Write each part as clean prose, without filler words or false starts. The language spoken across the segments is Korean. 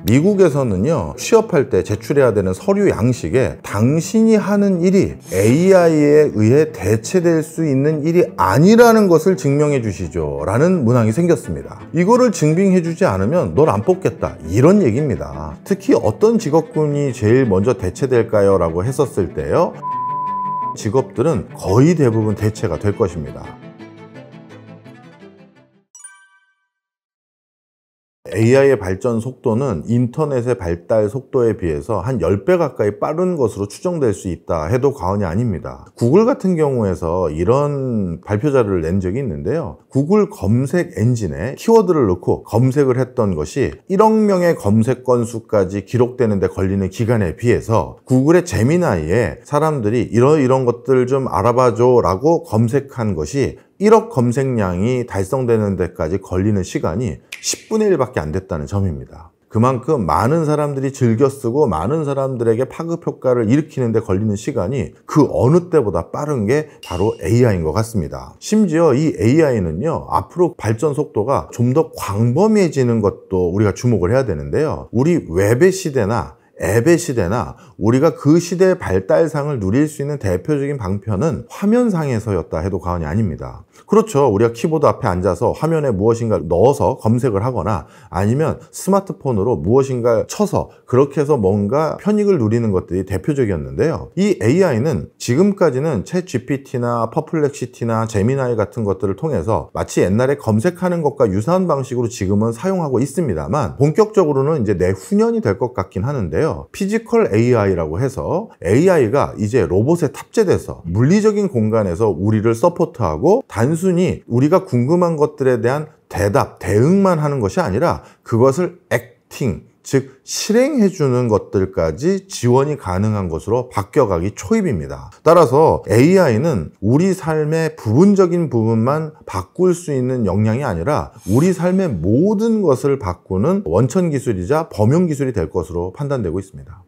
미국에서는요, 취업할 때 제출해야 되는 서류 양식에 당신이 하는 일이 AI에 의해 대체될 수 있는 일이 아니라는 것을 증명해 주시죠 라는 문항이 생겼습니다. 이거를 증빙해 주지 않으면 널 안 뽑겠다, 이런 얘기입니다. 특히 어떤 직업군이 제일 먼저 대체될까요? 라고 했었을 때요, 직업들은 거의 대부분 대체가 될 것입니다. AI의 발전 속도는 인터넷의 발달 속도에 비해서 한 10배 가까이 빠른 것으로 추정될 수 있다 해도 과언이 아닙니다. 구글 같은 경우에서 이런 발표 자료를 낸 적이 있는데요, 구글 검색 엔진에 키워드를 넣고 검색을 했던 것이 1억 명의 검색 건수까지 기록되는 데 걸리는 기간에 비해서 구글의 제미나이에 사람들이 이런 것들 좀 알아봐줘 라고 검색한 것이 1억 검색량이 달성되는 데까지 걸리는 시간이 10분의 1밖에 안 됐다는 점입니다. 그만큼 많은 사람들이 즐겨 쓰고 많은 사람들에게 파급 효과를 일으키는 데 걸리는 시간이 그 어느 때보다 빠른 게 바로 AI인 것 같습니다. 심지어 이 AI는요, 앞으로 발전 속도가 좀 더 광범위해지는 것도 우리가 주목을 해야 되는데요, 우리 웹의 시대나 앱의 시대나 우리가 그 시대의 발달상을 누릴 수 있는 대표적인 방편은 화면상에서였다 해도 과언이 아닙니다. 그렇죠. 우리가 키보드 앞에 앉아서 화면에 무엇인가 넣어서 검색을 하거나 아니면 스마트폰으로 무엇인가 쳐서 그렇게 해서 뭔가 편익을 누리는 것들이 대표적이었는데요, 이 AI는 지금까지는 챗 GPT나 퍼플렉시티나 제미나이 같은 것들을 통해서 마치 옛날에 검색하는 것과 유사한 방식으로 지금은 사용하고 있습니다만, 본격적으로는 이제 내후년이 될 것 같긴 하는데요, 피지컬 AI라고 해서 AI가 이제 로봇에 탑재돼서 물리적인 공간에서 우리를 서포트하고 단순히 우리가 궁금한 것들에 대한 대답, 대응만 하는 것이 아니라 그것을 액팅, 즉 실행해주는 것들까지 지원이 가능한 것으로 바뀌어가기 초입입니다. 따라서 AI는 우리 삶의 부분적인 부분만 바꿀 수 있는 역량이 아니라 우리 삶의 모든 것을 바꾸는 원천 기술이자 범용 기술이 될 것으로 판단되고 있습니다.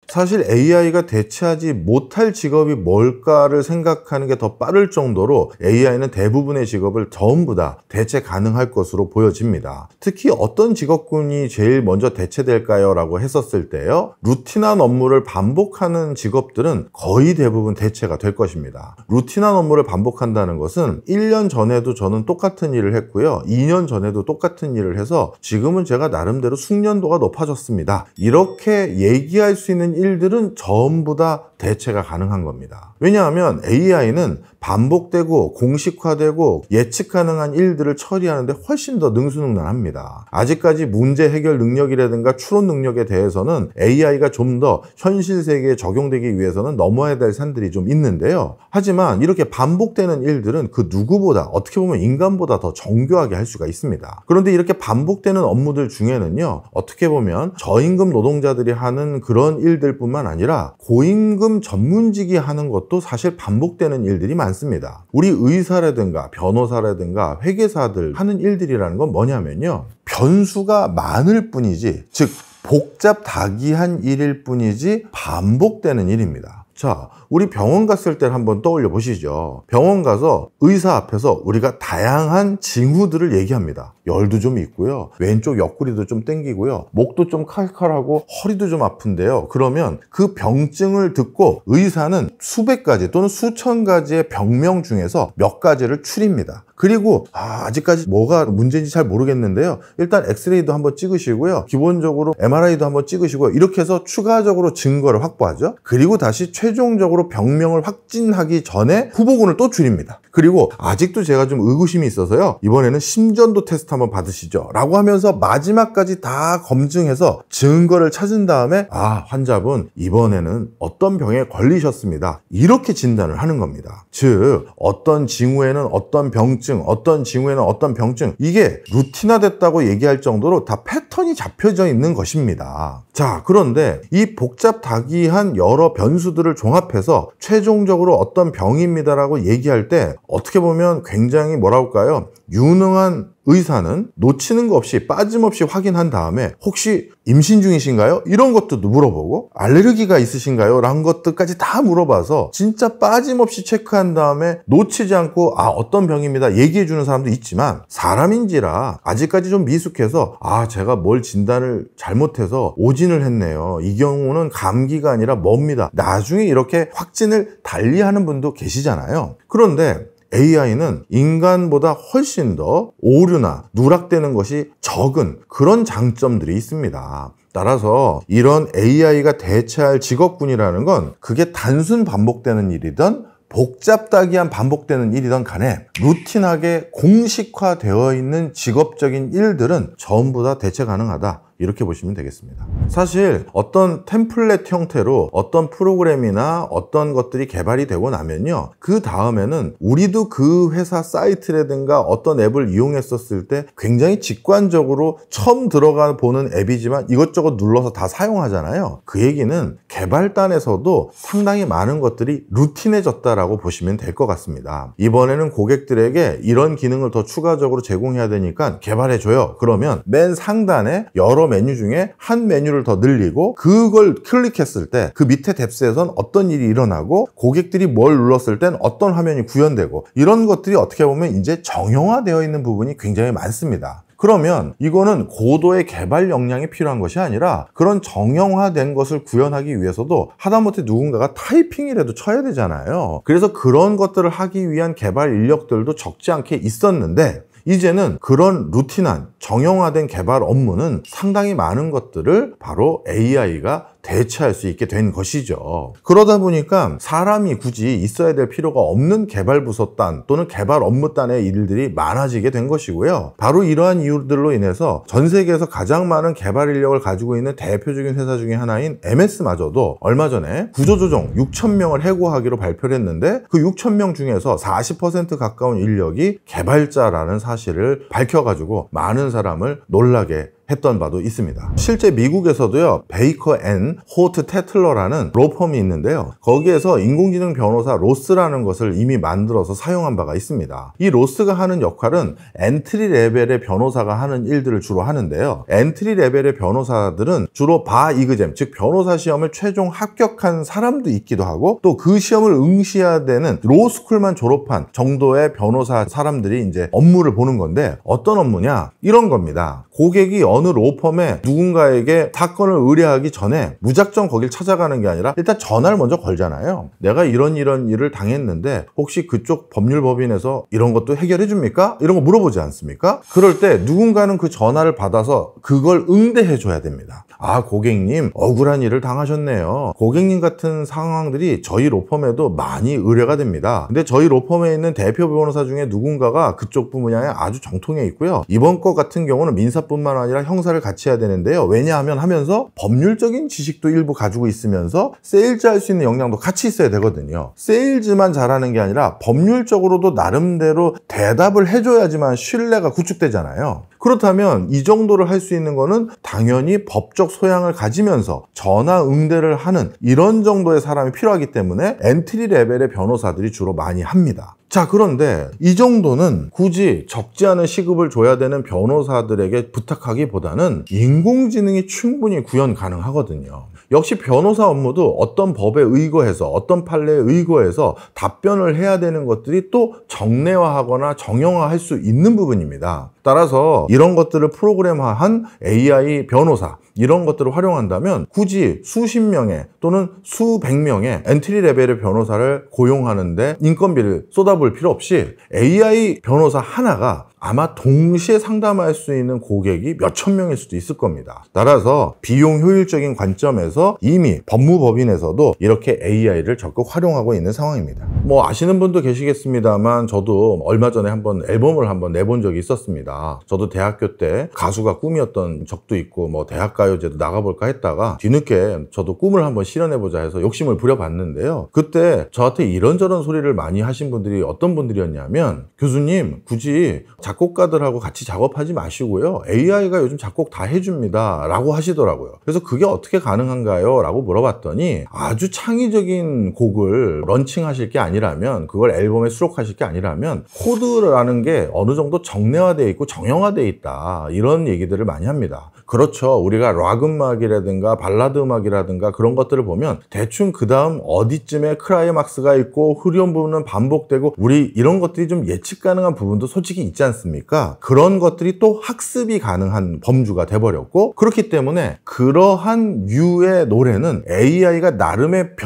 사실 AI가 대체하지 못할 직업이 뭘까를 생각하는 게 더 빠를 정도로 AI는 대부분의 직업을 전부 다 대체 가능할 것으로 보여집니다. 특히 어떤 직업군이 제일 먼저 대체될까요? 라고 했었을 때요, 루틴한 업무를 반복하는 직업들은 거의 대부분 대체가 될 것입니다. 루틴한 업무를 반복한다는 것은 1년 전에도 저는 똑같은 일을 했고요, 2년 전에도 똑같은 일을 해서 지금은 제가 나름대로 숙련도가 높아졌습니다, 이렇게 얘기할 수 있는 일들은 전부 다 대체가 가능한 겁니다. 왜냐하면 AI는 반복되고 공식화되고 예측 가능한 일들을 처리하는데 훨씬 더 능수능란합니다. 아직까지 문제 해결 능력이라든가 추론 능력에 대해서는 AI가 좀 더 현실 세계에 적용되기 위해서는 넘어야 될 산들이 좀 있는데요, 하지만 이렇게 반복되는 일들은 그 누구보다, 어떻게 보면 인간보다 더 정교하게 할 수가 있습니다. 그런데 이렇게 반복되는 업무들 중에는요, 어떻게 보면 저임금 노동자들이 하는 그런 일들 뿐만 아니라 고임금 전문직이 하는 것도 사실 반복되는 일들이 많습니다. 우리 의사라든가 변호사라든가 회계사들 하는 일들이라는 건 뭐냐면요, 변수가 많을 뿐이지, 즉 복잡다기한 일일 뿐이지 반복되는 일입니다. 자, 우리 병원 갔을 때를 한번 떠올려 보시죠. 병원 가서 의사 앞에서 우리가 다양한 징후들을 얘기합니다. 열도 좀 있고요, 왼쪽 옆구리도 좀 땡기고요, 목도 좀 칼칼하고 허리도 좀 아픈데요. 그러면 그 병증을 듣고 의사는 수백 가지 또는 수천 가지의 병명 중에서 몇 가지를 추립니다. 그리고 아직까지 뭐가 문제인지 잘 모르겠는데요, 일단 엑스레이도 한번 찍으시고요, 기본적으로 MRI도 한번 찍으시고요, 이렇게 해서 추가적으로 증거를 확보하죠. 그리고 다시 최종적으로 병명을 확진하기 전에 후보군을 또 줄입니다. 그리고 아직도 제가 좀 의구심이 있어서요, 이번에는 심전도 테스트 한번 받으시죠 라고 하면서 마지막까지 다 검증해서 증거를 찾은 다음에 환자분 이번에는 어떤 병에 걸리셨습니다, 이렇게 진단을 하는 겁니다. 즉 어떤 징후에는 어떤 병증, 어떤 징후에는 어떤 병증, 이게 루틴화됐다고 얘기할 정도로 다 패턴이 잡혀져 있는 것입니다. 자, 그런데 이 복잡다기한 여러 변수들을 종합해서 최종적으로 어떤 병입니다라고 얘기할 때 어떻게 보면 굉장히 뭐랄까요, 유능한 의사는 놓치는 거 없이 빠짐없이 확인한 다음에 혹시 임신 중이신가요? 이런 것도 물어보고 알레르기가 있으신가요? 라는 것들까지 다 물어봐서 진짜 빠짐없이 체크한 다음에 놓치지 않고 어떤 병입니다 얘기해 주는 사람도 있지만, 사람인지라 아직까지 좀 미숙해서 제가 뭘 진단을 잘못해서 오진을 했네요, 이 경우는 감기가 아니라 뭡니다, 나중에 이렇게 확진을 달리하는 분도 계시잖아요. 그런데 AI는 인간보다 훨씬 더 오류나 누락되는 것이 적은 그런 장점들이 있습니다. 따라서 이런 AI가 대체할 직업군이라는 건 그게 단순 반복되는 일이든 복잡다기한 반복되는 일이든 간에 루틴하게 공식화되어 있는 직업적인 일들은 전부 다 대체 가능하다, 이렇게 보시면 되겠습니다. 사실 어떤 템플릿 형태로 어떤 프로그램이나 어떤 것들이 개발이 되고 나면요, 그 다음에는 우리도 그 회사 사이트라든가 어떤 앱을 이용했었을 때 굉장히 직관적으로 처음 들어가 보는 앱이지만 이것저것 눌러서 다 사용하잖아요. 그 얘기는 개발단에서도 상당히 많은 것들이 루틴해졌다라고 보시면 될 것 같습니다. 이번에는 고객들에게 이런 기능을 더 추가적으로 제공해야 되니까 개발해줘요. 그러면 맨 상단에 여러 메뉴 중에 한 메뉴를 더 늘리고 그걸 클릭했을 때 그 밑에 탭스에선 어떤 일이 일어나고 고객들이 뭘 눌렀을 땐 어떤 화면이 구현되고, 이런 것들이 어떻게 보면 이제 정형화되어 있는 부분이 굉장히 많습니다. 그러면 이거는 고도의 개발 역량이 필요한 것이 아니라 그런 정형화된 것을 구현하기 위해서도 하다못해 누군가가 타이핑이라도 쳐야 되잖아요. 그래서 그런 것들을 하기 위한 개발 인력들도 적지 않게 있었는데, 이제는 그런 루틴한 정형화된 개발 업무는 상당히 많은 것들을 바로 AI가 대체할 수 있게 된 것이죠. 그러다 보니까 사람이 굳이 있어야 될 필요가 없는 개발부서단 또는 개발 업무단의 일들이 많아지게 된 것이고요. 바로 이러한 이유들로 인해서 전 세계에서 가장 많은 개발 인력을 가지고 있는 대표적인 회사 중에 하나인 MS마저도 얼마 전에 구조조정 6,000명을 해고하기로 발표를 했는데, 그 6,000명 중에서 40% 가까운 인력이 개발자라는 사실을 밝혀가지고 많은 사람을 놀라게 했던 바도 있습니다. 실제 미국에서도요, 베이커 앤 호트 테틀러라는 로펌이 있는데요, 거기에서 인공지능 변호사 로스라는 것을 이미 만들어서 사용한 바가 있습니다. 이 로스가 하는 역할은 엔트리 레벨의 변호사가 하는 일들을 주로 하는데요, 엔트리 레벨의 변호사들은 주로 바 이그잼, 즉 변호사 시험을 최종 합격한 사람도 있기도 하고, 또 그 시험을 응시해야 되는 로스쿨만 졸업한 정도의 변호사 사람들이 이제 업무를 보는 건데, 어떤 업무냐, 이런 겁니다. 고객이 어느 로펌에 누군가에게 사건을 의뢰하기 전에 무작정 거길 찾아가는 게 아니라 일단 전화를 먼저 걸잖아요. 내가 이런 일을 당했는데 혹시 그쪽 법률법인에서 이런 것도 해결해 줍니까? 이런 거 물어보지 않습니까? 그럴 때 누군가는 그 전화를 받아서 그걸 응대해 줘야 됩니다. 고객님 억울한 일을 당하셨네요. 고객님 같은 상황들이 저희 로펌에도 많이 의뢰가 됩니다. 근데 저희 로펌에 있는 대표 변호사 중에 누군가가 그쪽 분야에 아주 정통해 있고요, 이번 거 같은 경우는 민사뿐만 아니라 형사를 같이 해야 되는데요, 왜냐하면 하면서 법률적인 지식도 일부 가지고 있으면서 세일즈 할 수 있는 역량도 같이 있어야 되거든요. 세일즈만 잘하는 게 아니라 법률적으로도 나름대로 대답을 해줘야지만 신뢰가 구축되잖아요. 그렇다면 이 정도를 할 수 있는 거는 당연히 법적 소양을 가지면서 전화 응대를 하는 이런 정도의 사람이 필요하기 때문에 엔트리 레벨의 변호사들이 주로 많이 합니다. 자, 그런데 이 정도는 굳이 적지 않은 시급을 줘야 되는 변호사들에게 부탁하기보다는 인공지능이 충분히 구현 가능하거든요. 역시 변호사 업무도 어떤 법에 의거해서 어떤 판례에 의거해서 답변을 해야 되는 것들이 또 정례화하거나 정형화할 수 있는 부분입니다. 따라서 이런 것들을 프로그램화한 AI 변호사, 이런 것들을 활용한다면 굳이 수십 명의 또는 수백 명의 엔트리 레벨의 변호사를 고용하는데 인건비를 쏟아볼 필요 없이 AI 변호사 하나가 아마 동시에 상담할 수 있는 고객이 몇천 명일 수도 있을 겁니다. 따라서 비용 효율적인 관점에서 이미 법무법인에서도 이렇게 AI를 적극 활용하고 있는 상황입니다. 아시는 분도 계시겠습니다만 저도 얼마 전에 앨범을 한번 내본 적이 있었습니다. 저도 대학교 때 가수가 꿈이었던 적도 있고 대학가요제도 나가볼까 했다가 뒤늦게 저도 꿈을 한번 실현해보자 해서 욕심을 부려봤는데요, 그때 저한테 이런저런 소리를 많이 하신 분들이 어떤 분들이었냐면, 교수님 굳이 작곡가들하고 같이 작업하지 마시고요. AI가 요즘 작곡 다 해줍니다 라고 하시더라고요. 그래서 그게 어떻게 가능한가요? 라고 물어봤더니 아주 창의적인 곡을 런칭하실 게 아니라면, 그걸 앨범에 수록하실 게 아니라면 코드라는 게 어느 정도 정례화되어 있고 정형화되어 있다, 이런 얘기들을 많이 합니다. 그렇죠. 우리가 락 음악이라든가 발라드 음악이라든가 그런 것들을 보면 대충 그 다음 어디쯤에 클라이막스가 있고 후렴 부분은 반복되고, 우리 이런 것들이 좀 예측 가능한 부분도 솔직히 있지 않습니까? 그런 것들이 또 학습이 가능한 범주가 돼버렸고, 그렇기 때문에 그러한 류의 노래는 AI가 나름의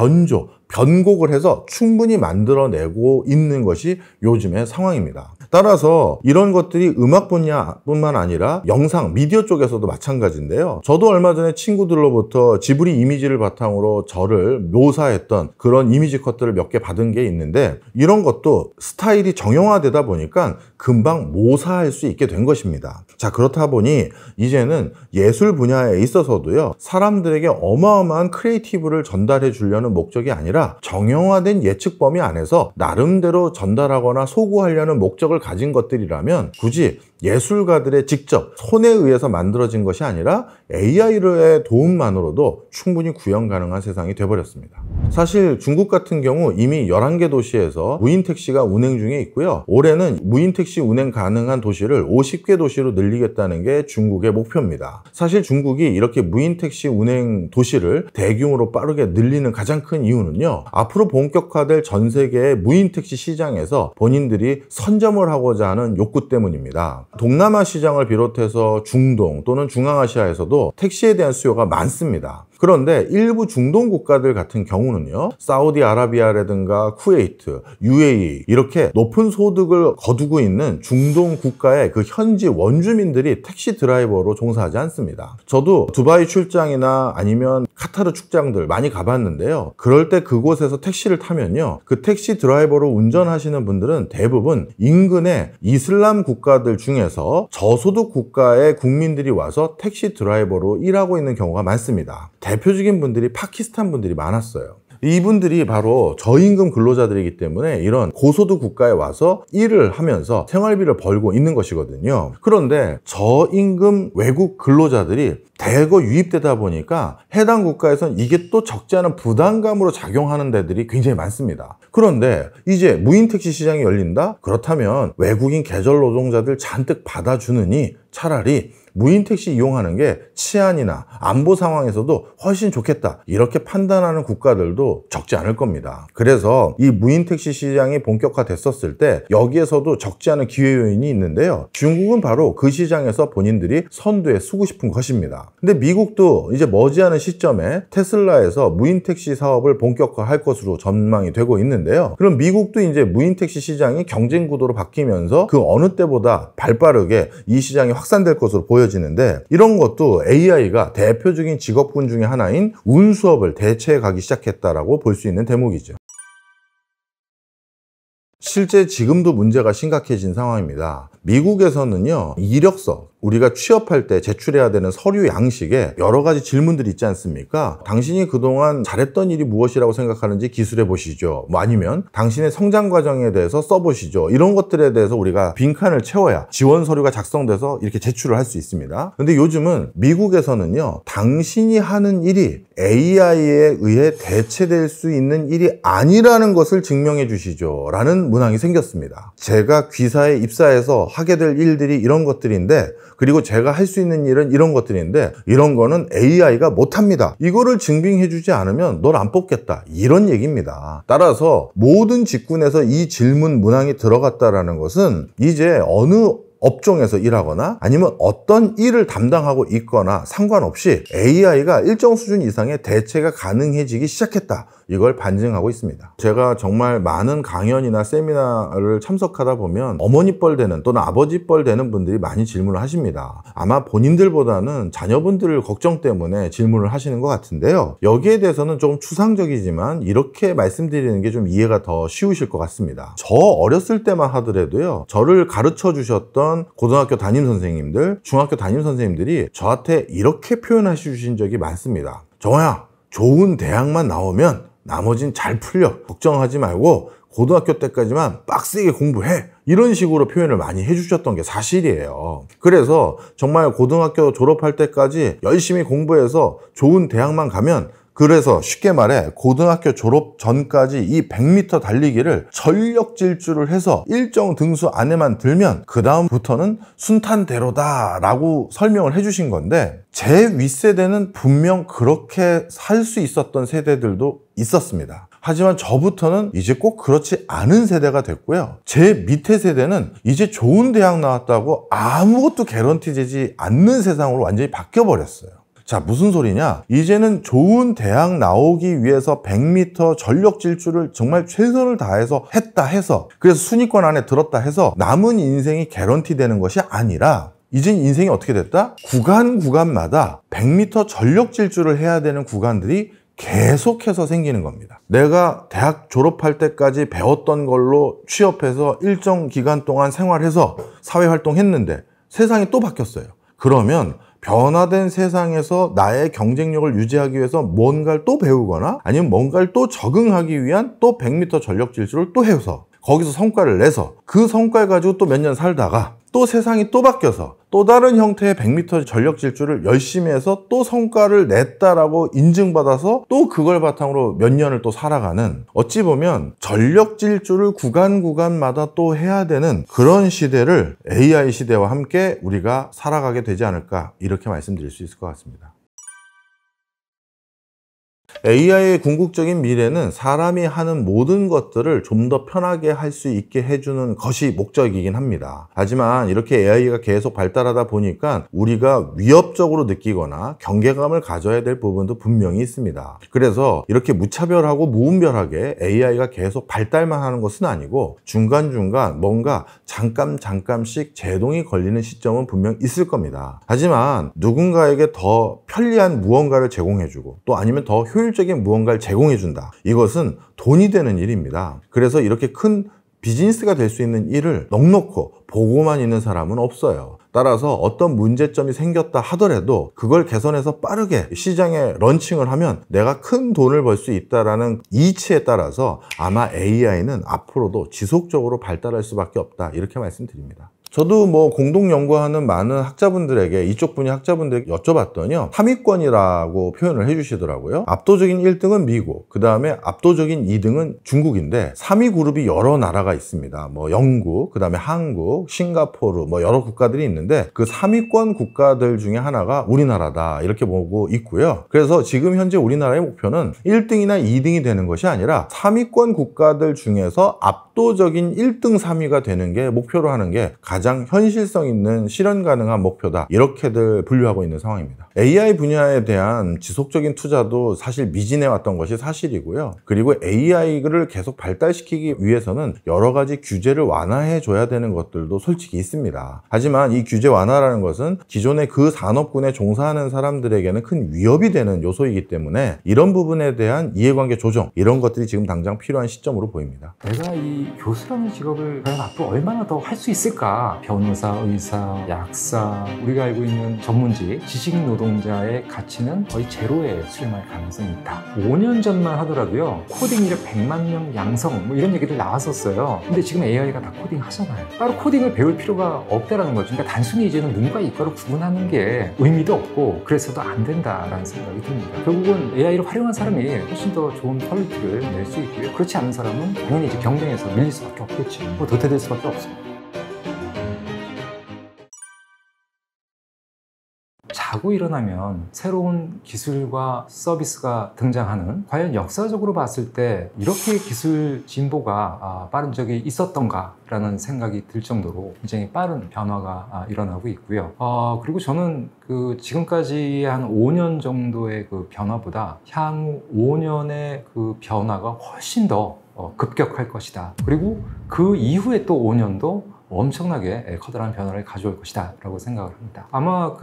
변곡을 해서 충분히 만들어내고 있는 것이 요즘의 상황입니다. 따라서 이런 것들이 음악 분야뿐만 아니라 영상, 미디어 쪽에서도 마찬가지인데요. 저도 얼마 전에 친구들로부터 지브리 이미지를 바탕으로 저를 묘사했던 그런 이미지 컷들을 몇 개 받은 게 있는데, 이런 것도 스타일이 정형화되다 보니까 금방 모사할 수 있게 된 것입니다. 자, 그렇다 보니 이제는 예술 분야에 있어서도요, 사람들에게 어마어마한 크리에이티브를 전달해 주려는 목적이 아니라 정형화된 예측 범위 안에서 나름대로 전달하거나 소구하려는 목적을 가진 것들이라면 굳이 예술가들의 직접 손에 의해서 만들어진 것이 아니라 AI의 도움만으로도 충분히 구현 가능한 세상이 되어버렸습니다. 사실 중국 같은 경우 이미 11개 도시에서 무인 택시가 운행 중에 있고요. 올해는 무인 택시 운행 가능한 도시를 50개 도시로 늘리겠다는 게 중국의 목표입니다. 사실 중국이 이렇게 무인 택시 운행 도시를 대규모로 빠르게 늘리는 가장 큰 이유는요, 앞으로 본격화될 전 세계의 무인 택시 시장에서 본인들이 선점을 하고자 하는 욕구 때문입니다. 동남아 시장을 비롯해서 중동 또는 중앙아시아에서도 택시에 대한 수요가 많습니다. 그런데 일부 중동 국가들 같은 경우는요, 사우디아라비아라든가 쿠웨이트, UAE 이렇게 높은 소득을 거두고 있는 중동 국가의 그 현지 원주민들이 택시 드라이버로 종사하지 않습니다. 저도 두바이 출장이나 아니면 카타르 출장들 많이 가봤는데요, 그럴 때 그곳에서 택시를 타면요, 그 택시 드라이버로 운전하시는 분들은 대부분 인근의 이슬람 국가들 중에서 저소득 국가의 국민들이 와서 택시 드라이버로 일하고 있는 경우가 많습니다. 대표적인 분들이 파키스탄 분들이 많았어요. 이분들이 바로 저임금 근로자들이기 때문에 이런 고소득 국가에 와서 일을 하면서 생활비를 벌고 있는 것이거든요. 그런데 저임금 외국 근로자들이 대거 유입되다 보니까 해당 국가에선 이게 또 적지 않은 부담감으로 작용하는 데들이 굉장히 많습니다. 그런데 이제 무인 택시 시장이 열린다? 그렇다면 외국인 계절 노동자들 잔뜩 받아주느니 차라리 무인 택시 이용하는 게 치안이나 안보 상황에서도 훨씬 좋겠다, 이렇게 판단하는 국가들도 적지 않을 겁니다. 그래서 이 무인 택시 시장이 본격화됐었을 때 여기에서도 적지 않은 기회 요인이 있는데요, 중국은 바로 그 시장에서 본인들이 선두에 서고 싶은 것입니다. 근데 미국도 이제 머지않은 시점에 테슬라에서 무인 택시 사업을 본격화할 것으로 전망이 되고 있는데요, 그럼 미국도 이제 무인 택시 시장이 경쟁 구도로 바뀌면서 그 어느 때보다 발빠르게 이 시장이 확산될 것으로 보여지는데, 이런 것도 AI가 대표적인 직업군 중에 하나인 운수업을 대체해 가기 시작했다라고 볼 수 있는 대목이죠. 실제 지금도 문제가 심각해진 상황입니다. 미국에서는요, 이력서, 우리가 취업할 때 제출해야 되는 서류 양식에 여러 가지 질문들이 있지 않습니까? 당신이 그동안 잘했던 일이 무엇이라고 생각하는지 기술해 보시죠. 뭐 아니면 당신의 성장 과정에 대해서 써보시죠. 이런 것들에 대해서 우리가 빈칸을 채워야 지원 서류가 작성돼서 이렇게 제출을 할 수 있습니다. 근데 요즘은 미국에서는요, 당신이 하는 일이 AI에 의해 대체될 수 있는 일이 아니라는 것을 증명해 주시죠 라는 문항이 생겼습니다. 제가 귀사에 입사해서 하게 될 일들이 이런 것들인데, 그리고 제가 할 수 있는 일은 이런 것들인데 이런 거는 AI가 못합니다. 이거를 증빙해 주지 않으면 널 안 뽑겠다, 이런 얘기입니다. 따라서 모든 직군에서 이 질문 문항이 들어갔다라는 것은 이제 어느 업종에서 일하거나 아니면 어떤 일을 담당하고 있거나 상관없이 AI가 일정 수준 이상의 대체가 가능해지기 시작했다, 이걸 반증하고 있습니다. 제가 정말 많은 강연이나 세미나를 참석하다 보면 어머니 뻘 되는 또는 아버지 뻘 되는 분들이 많이 질문을 하십니다. 아마 본인들보다는 자녀분들 걱정 때문에 질문을 하시는 것 같은데요, 여기에 대해서는 조금 추상적이지만 이렇게 말씀드리는 게 좀 이해가 더 쉬우실 것 같습니다. 저 어렸을 때만 하더라도요, 저를 가르쳐 주셨던 고등학교 담임 선생님들, 중학교 담임 선생님들이 저한테 이렇게 표현해 주신 적이 많습니다. 정호야, 좋은 대학만 나오면 나머진 잘 풀려. 걱정하지 말고 고등학교 때까지만 빡세게 공부해. 이런 식으로 표현을 많이 해주셨던 게 사실이에요. 그래서 정말 고등학교 졸업할 때까지 열심히 공부해서 좋은 대학만 가면, 그래서 쉽게 말해 고등학교 졸업 전까지 이 100m 달리기를 전력 질주를 해서 일정 등수 안에만 들면 그 다음부터는 순탄대로다 라고 설명을 해주신 건데, 제 윗세대는 분명 그렇게 살 수 있었던 세대들도 있었습니다. 하지만 저부터는 이제 꼭 그렇지 않은 세대가 됐고요. 제 밑에 세대는 이제 좋은 대학 나왔다고 아무것도 개런티 되지 않는 세상으로 완전히 바뀌어버렸어요. 자, 무슨 소리냐? 이제는 좋은 대학 나오기 위해서 100m 전력 질주를 정말 최선을 다해서 했다 해서, 그래서 순위권 안에 들었다 해서 남은 인생이 개런티 되는 것이 아니라, 이젠 인생이 어떻게 됐다? 구간마다 100m 전력 질주를 해야 되는 구간들이 계속해서 생기는 겁니다. 내가 대학 졸업할 때까지 배웠던 걸로 취업해서 일정 기간 동안 생활해서 사회활동했는데 세상이 또 바뀌었어요. 그러면 변화된 세상에서 나의 경쟁력을 유지하기 위해서 뭔가를 또 배우거나 아니면 뭔가를 또 적응하기 위한 또 100m 전력 질주를 또 해서 거기서 성과를 내서 그 성과를 가지고 또 몇 년 살다가 또 세상이 또 바뀌어서 또 다른 형태의 100m 전력 질주를 열심히 해서 또 성과를 냈다라고 인증받아서 또 그걸 바탕으로 몇 년을 또 살아가는, 어찌 보면 전력 질주를 구간마다 또 해야 되는 그런 시대를 AI 시대와 함께 우리가 살아가게 되지 않을까, 이렇게 말씀드릴 수 있을 것 같습니다. AI의 궁극적인 미래는 사람이 하는 모든 것들을 좀 더 편하게 할 수 있게 해주는 것이 목적이긴 합니다. 하지만 이렇게 AI가 계속 발달하다 보니까 우리가 위협적으로 느끼거나 경계감을 가져야 될 부분도 분명히 있습니다. 그래서 이렇게 무차별하고 무분별하게 AI가 계속 발달만 하는 것은 아니고 중간중간 뭔가 잠깐씩 제동이 걸리는 시점은 분명 있을 겁니다. 하지만 누군가에게 더 편리한 무언가를 제공해주고 또 아니면 더 효율적인 무언가를 제공해준다. 이것은 돈이 되는 일입니다. 그래서 이렇게 큰 비즈니스가 될 수 있는 일을 넉넉히 보고만 있는 사람은 없어요. 따라서 어떤 문제점이 생겼다 하더라도 그걸 개선해서 빠르게 시장에 런칭을 하면 내가 큰 돈을 벌 수 있다라는 이치에 따라서 아마 AI는 앞으로도 지속적으로 발달할 수밖에 없다, 이렇게 말씀드립니다. 저도 뭐 공동 연구하는 많은 학자분들에게, 이쪽 분야 학자분들에게 여쭤봤더니요, 3위권이라고 표현을 해주시더라고요. 압도적인 1등은 미국, 그 다음에 압도적인 2등은 중국인데 3위 그룹이 여러 나라가 있습니다. 뭐 영국, 그 다음에 한국, 싱가포르, 뭐 여러 국가들이 있는데 그 3위권 국가들 중에 하나가 우리나라다, 이렇게 보고 있고요. 그래서 지금 현재 우리나라의 목표는 1등이나 2등이 되는 것이 아니라 3위권 국가들 중에서 압도적인 1등, 3위가 되는 게 목표로 하는 게 가장 현실성 있는 실현 가능한 목표다, 이렇게들 분류하고 있는 상황입니다. AI 분야에 대한 지속적인 투자도 사실 미진해 왔던 것이 사실이고요. 그리고 AI를 계속 발달시키기 위해서는 여러 가지 규제를 완화해 줘야 되는 것들도 솔직히 있습니다. 하지만 이 규제 완화라는 것은 기존의 그 산업군에 종사하는 사람들에게는 큰 위협이 되는 요소이기 때문에 이런 부분에 대한 이해관계 조정, 이런 것들이 지금 당장 필요한 시점으로 보입니다. 내가 이 교수라는 직업을 과연 앞으로 얼마나 더 할 수 있을까? 변호사, 의사, 약사, 우리가 알고 있는 전문직, 지식 노동자의 가치는 거의 제로에 수렴할 가능성이 있다. 5년 전만 하더라도요, 코딩 이력 100만 명 양성, 뭐 이런 얘기들 나왔었어요. 근데 지금 AI가 다 코딩 하잖아요. 따로 코딩을 배울 필요가 없다라는 거죠. 그러니까 단순히 이제는 문과 이과로 구분하는 게 의미도 없고 그래서도 안 된다라는 생각이 듭니다. 결국은 AI를 활용한 사람이 훨씬 더 좋은 퀄리티를 낼 수 있고요. 그렇지 않은 사람은 당연히 이제 경쟁에서 밀릴 수밖에 없겠지. 뭐 도태될 수밖에 없습니다. 자고 일어나면 새로운 기술과 서비스가 등장하는, 과연 역사적으로 봤을 때 이렇게 기술 진보가 빠른 적이 있었던가 라는 생각이 들 정도로 굉장히 빠른 변화가 일어나고 있고요. 그리고 저는 지금까지 한 5년 정도의 그 변화보다 향후 5년의 그 변화가 훨씬 더 급격할 것이다. 그리고 그 이후에 또 5년도 엄청나게 커다란 변화를 가져올 것이다 라고 생각을 합니다. 아마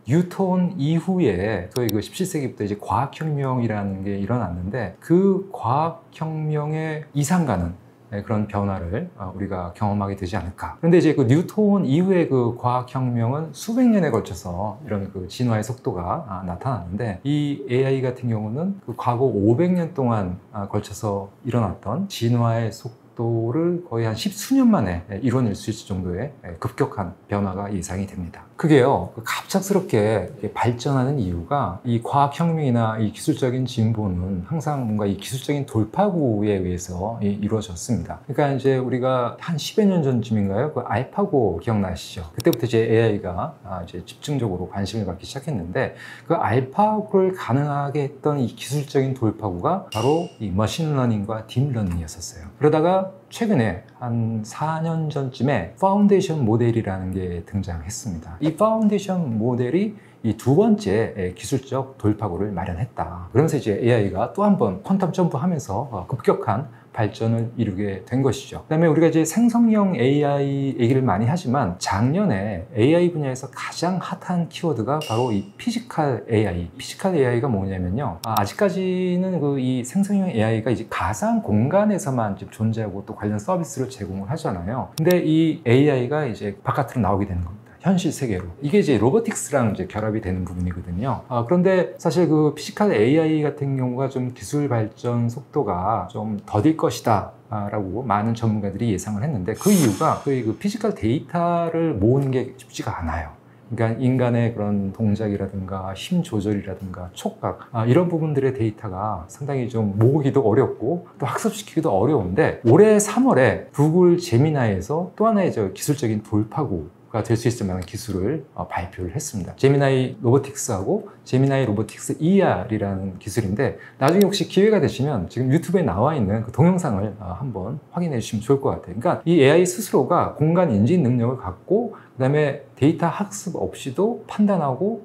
뉴턴 이후에 저희 17세기부터 이제 과학혁명이라는 게 일어났는데 그 과학혁명의 이상가는 그런 변화를 우리가 경험하게 되지 않을까. 그런데 이제 그 뉴턴 이후의 그 과학혁명은 수백 년에 걸쳐서 이런 그 진화의 속도가 나타났는데, 이 AI 같은 경우는 그 과거 500년 동안 걸쳐서 일어났던 진화의 속도를 거의 한 십수년 만에 이뤄낼 수 있을 정도의 급격한 변화가 예상이 됩니다. 그게요, 갑작스럽게 발전하는 이유가, 이 과학혁명이나 이 기술적인 진보는 항상 뭔가 이 기술적인 돌파구에 의해서 이루어졌습니다. 그러니까 이제 우리가 한 10여 년 전쯤인가요? 그 알파고 기억나시죠? 그때부터 이제 AI가 이제 집중적으로 관심을 받기 시작했는데, 그 알파고를 가능하게 했던 이 기술적인 돌파구가 바로 이 머신러닝과 딥러닝이었어요. 그러다가 최근에 한 4년 전쯤에 파운데이션 모델이라는 게 등장했습니다. 이 파운데이션 모델이 이 두 번째 기술적 돌파구를 마련했다. 그러면서 이제 AI가 또 한 번 퀀텀 점프하면서 급격한 발전을 이루게 된 것이죠. 그다음에 우리가 이제 생성형 AI 얘기를 많이 하지만, 작년에 AI 분야에서 가장 핫한 키워드가 바로 이 피지컬 AI. 피지컬 AI가 뭐냐면요, 아직까지는 그 이 생성형 AI가 이제 가상 공간에서만 존재하고 또 관련 서비스를 제공을 하잖아요. 근데 이 AI가 이제 바깥으로 나오게 되는 겁니다. 현실 세계로. 이게 이제 로보틱스랑 이제 결합이 되는 부분이거든요. 그런데 사실 그 피지컬 AI 같은 경우가 좀 기술 발전 속도가 좀 더딜 것이다 라고 많은 전문가들이 예상을 했는데, 그 이유가 거의 그 피지컬 데이터를 모으는 게 쉽지가 않아요. 그러니까 인간의 그런 동작이라든가 힘 조절이라든가 촉각, 이런 부분들의 데이터가 상당히 좀 모으기도 어렵고 또 학습시키기도 어려운데, 올해 3월에 구글 제미나이에서 또 하나의 기술적인 돌파구 될 수 있을 만한 기술을 발표를 했습니다. 제미나이 로보틱스하고 제미나이 로보틱스 ER이라는 기술인데, 나중에 혹시 기회가 되시면 지금 유튜브에 나와 있는 그 동영상을 한번 확인해 주시면 좋을 것 같아요. 그러니까 이 AI 스스로가 공간 인지 능력을 갖고, 그 다음에 데이터 학습 없이도 판단하고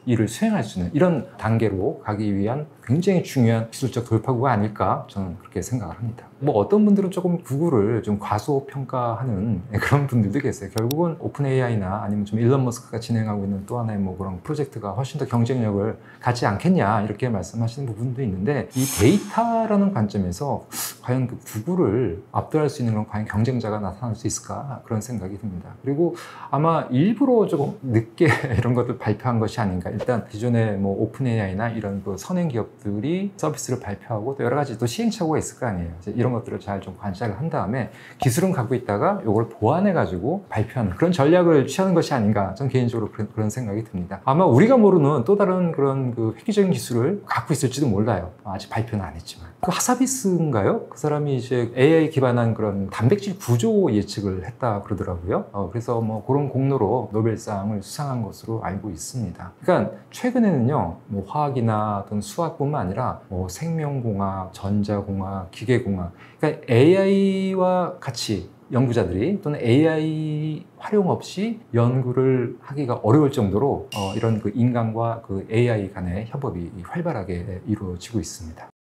일을 수행할 수 있는 이런 단계로 가기 위한 굉장히 중요한 기술적 돌파구가 아닐까, 저는 그렇게 생각을 합니다. 뭐 어떤 분들은 조금 구글을 좀 과소평가하는 그런 분들도 계세요. 결국은 오픈 AI나 아니면 좀 일론 머스크가 진행하고 있는 또 하나의 뭐 그런 프로젝트가 훨씬 더 경쟁력을 갖지 않겠냐, 이렇게 말씀하시는 부분도 있는데, 이 데이터라는 관점에서 과연 그 구글을 압도할 수 있는 그런 과연 경쟁자가 나타날 수 있을까, 그런 생각이 듭니다. 그리고 아마 일부러 조금 늦게 이런 것들 발표한 것이 아닌가. 일단 기존에 뭐 오픈 AI나 이런 그 선행 기업들이 서비스를 발표하고 또 여러 가지 또 시행착오가 있을 거 아니에요. 이런 것들을 잘 좀 관찰을 한 다음에 기술은 갖고 있다가 이걸 보완해 가지고 발표하는 그런 전략을 취하는 것이 아닌가, 저는 개인적으로 그런 생각이 듭니다. 아마 우리가 모르는 또 다른 그런 그 획기적인 기술을 갖고 있을지도 몰라요. 아직 발표는 안 했지만. 그 하사비스인가요? 그 사람이 이제 AI 기반한 그런 단백질 구조 예측을 했다 그러더라고요. 그래서 뭐 그런 공로로 노벨상을 수상한 것으로 알고 있습니다. 그러니까 최근에는요, 뭐 화학이나 어떤 수학뿐만 아니라 뭐 생명공학, 전자공학, 기계공학, 그러니까 AI와 같이 연구자들이 또는 AI 활용 없이 연구를 하기가 어려울 정도로 이런 그 인간과 그 AI 간의 협업이 활발하게 이루어지고 있습니다.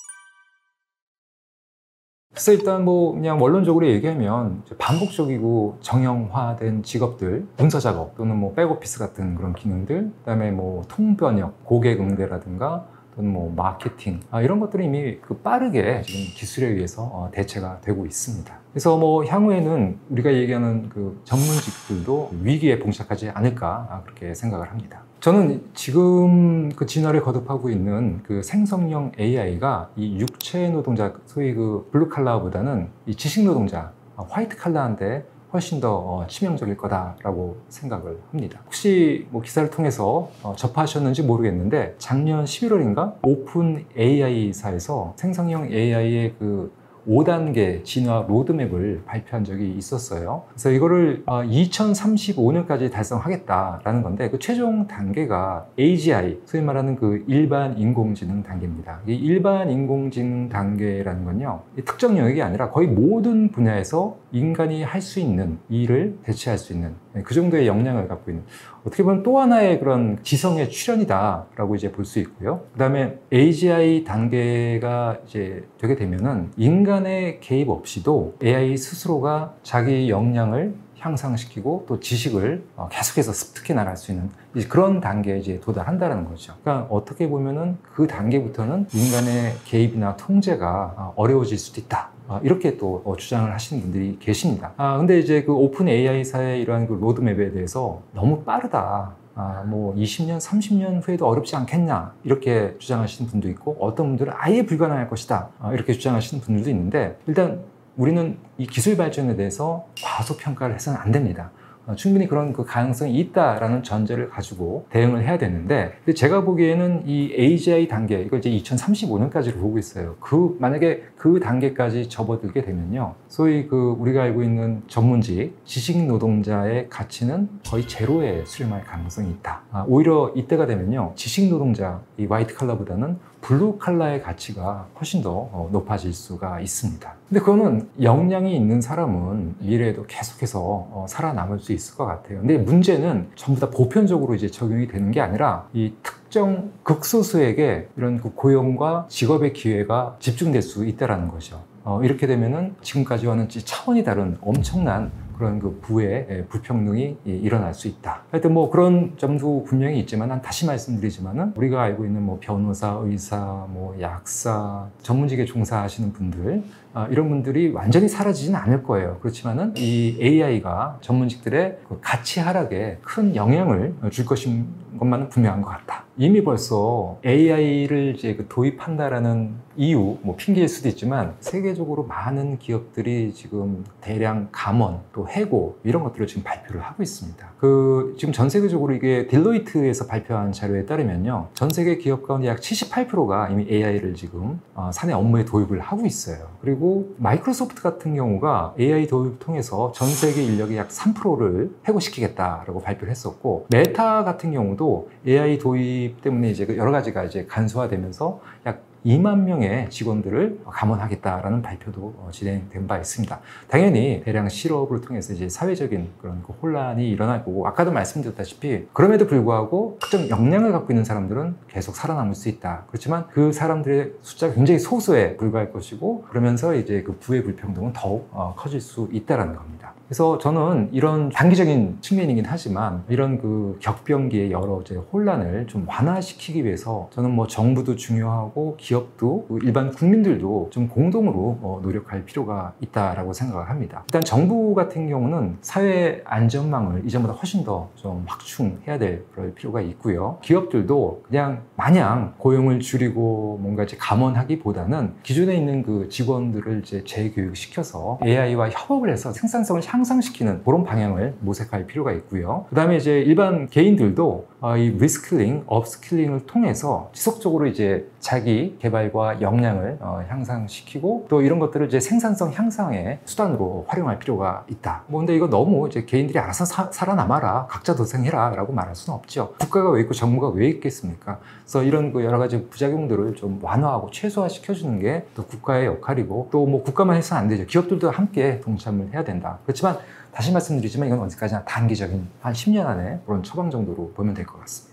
그래서 일단 뭐 그냥 원론적으로 얘기하면 반복적이고 정형화된 직업들, 문서 작업 또는 뭐 백오피스 같은 그런 기능들, 그다음에 뭐 통번역, 고객 응대라든가 또는 뭐 마케팅, 이런 것들이 이미 그 빠르게 지금 기술에 의해서 대체가 되고 있습니다. 그래서 뭐 향후에는 우리가 얘기하는 그 전문직들도 위기에 봉착하지 않을까, 그렇게 생각을 합니다. 저는 지금 그 진화를 거듭하고 있는 그 생성형 AI가 이 육체 노동자, 소위 그 블루 칼라보다는 이 지식 노동자, 화이트 칼라한테 훨씬 더 치명적일 거다라고 생각을 합니다. 혹시 뭐 기사를 통해서 접하셨는지 모르겠는데, 작년 11월인가 오픈 AI사에서 생성형 AI의 그 5단계 진화 로드맵을 발표한 적이 있었어요. 그래서 이거를 2035년까지 달성하겠다라는 건데, 그 최종 단계가 AGI, 소위 말하는 그 일반 인공지능 단계입니다. 이 일반 인공지능 단계라는 건요, 특정 영역이 아니라 거의 모든 분야에서 인간이 할 수 있는 일을 대체할 수 있는 그 정도의 역량을 갖고 있는, 어떻게 보면 또 하나의 그런 지성의 출현이다라고 이제 볼 수 있고요. 그 다음에 AGI 단계가 이제 되게 되면은 인간의 개입 없이도 AI 스스로가 자기 역량을 향상시키고 또 지식을 계속해서 습득해 나갈 수 있는 그런 단계에 이제 도달한다는 거죠. 그러니까 어떻게 보면은 그 단계부터는 인간의 개입이나 통제가 어려워질 수도 있다. 이렇게 또 주장을 하시는 분들이 계십니다. 근데 이제 그 오픈 AI사의 이러한 그 로드맵에 대해서 너무 빠르다. 뭐 20년, 30년 후에도 어렵지 않겠냐 이렇게 주장하시는 분도 있고, 어떤 분들은 아예 불가능할 것이다 이렇게 주장하시는 분들도 있는데, 일단 우리는 이 기술 발전에 대해서 과소평가를 해서는 안 됩니다. 충분히 그런 그 가능성이 있다라는 전제를 가지고 대응을 해야 되는데, 제가 보기에는 이 AGI 단계, 이걸 이제 2035년까지를 보고 있어요. 만약에 그 단계까지 접어들게 되면요, 소위 우리가 알고 있는 전문직, 지식 노동자의 가치는 거의 제로에 수렴할 가능성이 있다. 오히려 이때가 되면요, 지식 노동자, 이 화이트 칼라보다는 블루 칼라의 가치가 훨씬 더 높아질 수가 있습니다. 근데 그거는 역량이 있는 사람은 미래에도 계속해서 살아남을 수 있을 것 같아요. 근데 문제는 전부 다 보편적으로 이제 적용이 되는 게 아니라, 이 특정 극소수에게 이런 그 고용과 직업의 기회가 집중될 수 있다는 거죠. 이렇게 되면은 지금까지와는 차원이 다른 엄청난 그런 그 부의 불평등이 일어날 수 있다. 하여튼 뭐 그런 점도 분명히 있지만, 다시 말씀드리지만은 우리가 알고 있는 뭐 변호사, 의사, 뭐 약사, 전문직에 종사하시는 분들, 이런 분들이 완전히 사라지진 않을 거예요. 그렇지만은 이 AI가 전문직들의 그 가치 하락에 큰 영향을 줄 것인 것만은 분명한 것 같다. 이미 벌써 AI를 이제 도입한다라는 이유, 뭐 핑계일 수도 있지만, 세계적으로 많은 기업들이 지금 대량 감원, 또 해고 이런 것들을 지금 발표를 하고 있습니다. 지금 전 세계적으로 이게 딜로이트에서 발표한 자료에 따르면요, 전 세계 기업 가운데 약 78%가 이미 AI를 지금 사내 업무에 도입을 하고 있어요. 그리고 마이크로소프트 같은 경우가 AI 도입을 통해서 전 세계 인력의 약 3%를 해고시키겠다라고 발표를 했었고, 메타 같은 경우도 AI 도입 때문에 이제 여러 가지가 이제 간소화되면서 약 2만 명의 직원들을 감원하겠다라는 발표도 진행된 바 있습니다. 당연히 대량 실업을 통해서 이제 사회적인 그런 혼란이 일어날 거고, 아까도 말씀드렸다시피 그럼에도 불구하고 특정 역량을 갖고 있는 사람들은 계속 살아남을 수 있다. 그렇지만 그 사람들의 숫자가 굉장히 소수에 불과할 것이고, 그러면서 이제 그 부의 불평등은 더욱 커질 수 있다는 겁니다. 그래서 저는 이런 단기적인 측면이긴 하지만, 이런 그 격변기의 여러 이제 혼란을 좀 완화시키기 위해서 저는 뭐 정부도 중요하고 기업도 일반 국민들도 좀 공동으로 노력할 필요가 있다라고 생각을 합니다. 일단 정부 같은 경우는 사회 안전망을 이전보다 훨씬 더 좀 확충해야 될 그럴 필요가 있고요. 기업들도 그냥 마냥 고용을 줄이고 뭔가 이제 감원하기보다는 기존에 있는 그 직원들을 이제 재교육시켜서 AI와 협업을 해서 생산성을 향상시키는 그런 방향을 모색할 필요가 있고요. 그 다음에 이제 일반 개인들도 이 리스킬링, 업스킬링을 통해서 지속적으로 이제 자기 개발과 역량을 향상시키고, 또 이런 것들을 이제 생산성 향상의 수단으로 활용할 필요가 있다. 근데 이거 너무 이제 개인들이 알아서 살아남아라, 각자 도생해라 라고 말할 수는 없죠. 국가가 왜 있고 정부가 왜 있겠습니까? 그래서 이런 그 여러 가지 부작용들을 좀 완화하고 최소화시켜주는 게 또 국가의 역할이고, 또 뭐 국가만 해서는 안 되죠. 기업들도 함께 동참을 해야 된다. 그렇지만 다시 말씀드리지만, 이건 언제까지나 단기적인 한 10년 안에 그런 처방 정도로 보면 될 것 같습니다.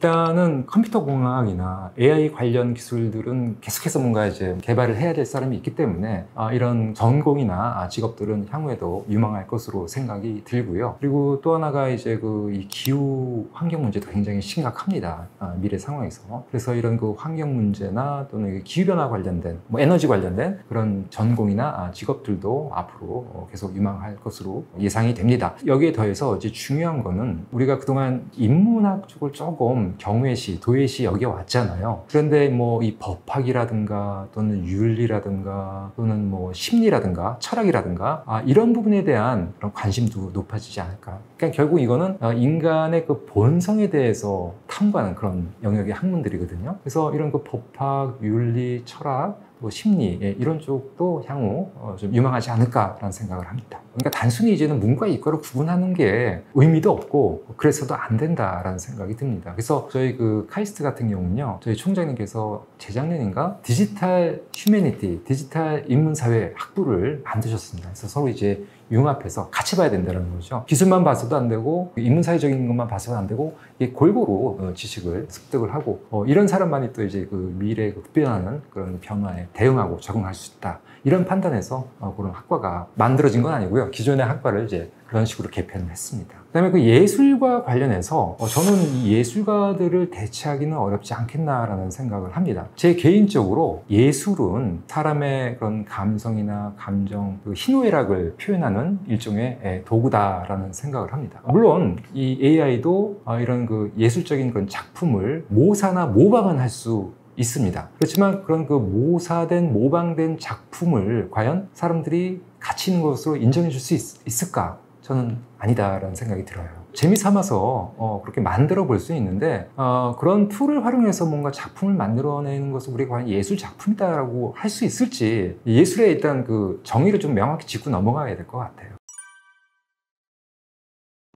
일단은 컴퓨터 공학이나 AI 관련 기술들은 계속해서 뭔가 이제 개발을 해야 될 사람이 있기 때문에 이런 전공이나 직업들은 향후에도 유망할 것으로 생각이 들고요. 그리고 또 하나가 이제 이 기후 환경 문제도 굉장히 심각합니다. 미래 상황에서. 그래서 이런 그 환경 문제나 또는 기후 변화 관련된, 뭐 에너지 관련된 그런 전공이나 직업들도 앞으로 계속 유망할 것으로 예상이 됩니다. 여기에 더해서 이제 중요한 거는, 우리가 그동안 인문학 쪽을 조금 경외시, 도외시 여겨왔잖아요. 그런데 뭐 이 법학이라든가 또는 윤리라든가 또는 뭐 심리라든가 철학이라든가 이런 부분에 대한 그런 관심도 높아지지 않을까. 그러니까 결국 이거는 인간의 그 본성에 대해서 탐구하는 그런 영역의 학문들이거든요. 그래서 이런 그 법학, 윤리, 철학, 심리, 이런 쪽도 향후 좀 유망하지 않을까라는 생각을 합니다. 그러니까 단순히 이제는 문과 이과를 구분하는 게 의미도 없고 그래서도 안 된다라는 생각이 듭니다. 그래서 저희 그 카이스트 같은 경우는요, 저희 총장님께서 재작년인가 디지털 휴머니티, 디지털 인문사회 학부를 만드셨습니다. 그래서 서로 이제 융합해서 같이 봐야 된다는 거죠. 기술만 봐서도 안 되고 인문사회적인 것만 봐서도 안 되고, 이게 골고루 지식을 습득을 하고 이런 사람만이 또 이제 그 미래에 급변하는 그런 변화에 대응하고 적응할 수 있다. 이런 판단에서 그런 학과가 만들어진 건 아니고요. 기존의 학과를 이제 그런 식으로 개편을 했습니다. 그다음에 그 예술과 관련해서 저는 이 예술가들을 대체하기는 어렵지 않겠나라는 생각을 합니다. 제 개인적으로 예술은 사람의 그런 감성이나 감정, 그 희노애락을 표현하는 일종의 도구다라는 생각을 합니다. 물론 이 AI도 이런 그 예술적인 그런 작품을 모사나 모방은 할 수 있습니다. 그렇지만 그런 그 모사된 모방된 작품을 과연 사람들이 가치 있는 것으로 인정해 줄 수 있을까? 저는 아니다라는 생각이 들어요. 재미삼아서 그렇게 만들어 볼 수 있는데 그런 툴을 활용해서 뭔가 작품을 만들어내는 것을 우리가 과연 예술 작품이다라고 할 수 있을지 예술에 일단 그 정의를 좀 명확히 짚고 넘어가야 될 것 같아요.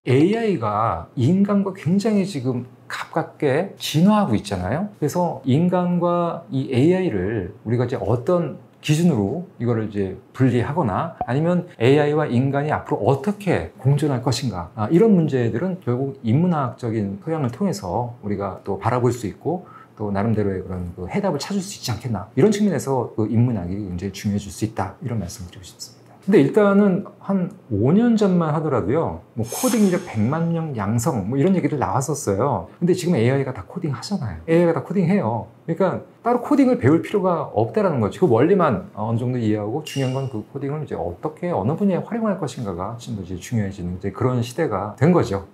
AI가 인간과 굉장히 지금 가깝게 진화하고 있잖아요. 그래서 인간과 이 AI를 우리가 이제 어떤 기준으로 이거를 이제 분리하거나 아니면 AI와 인간이 앞으로 어떻게 공존할 것인가 이런 문제들은 결국 인문학적인 소양을 통해서 우리가 또 바라볼 수 있고 또 나름대로의 그런 그 해답을 찾을 수 있지 않겠나 이런 측면에서 그 인문학이 굉장히 중요해질 수 있다 이런 말씀을 드리고 싶습니다. 근데 일단은 한 5년 전만 하더라도요, 뭐 코딩 이제 100만 명 양성 뭐 이런 얘기들 나왔었어요. 근데 지금 AI가 다 코딩 하잖아요. AI가 다 코딩해요. 그러니까 따로 코딩을 배울 필요가 없다라는 거죠. 그 원리만 어느 정도 이해하고 중요한 건 그 코딩을 이제 어떻게 어느 분야에 활용할 것인가가 좀 더 이제 중요해지는 이제 그런 시대가 된 거죠.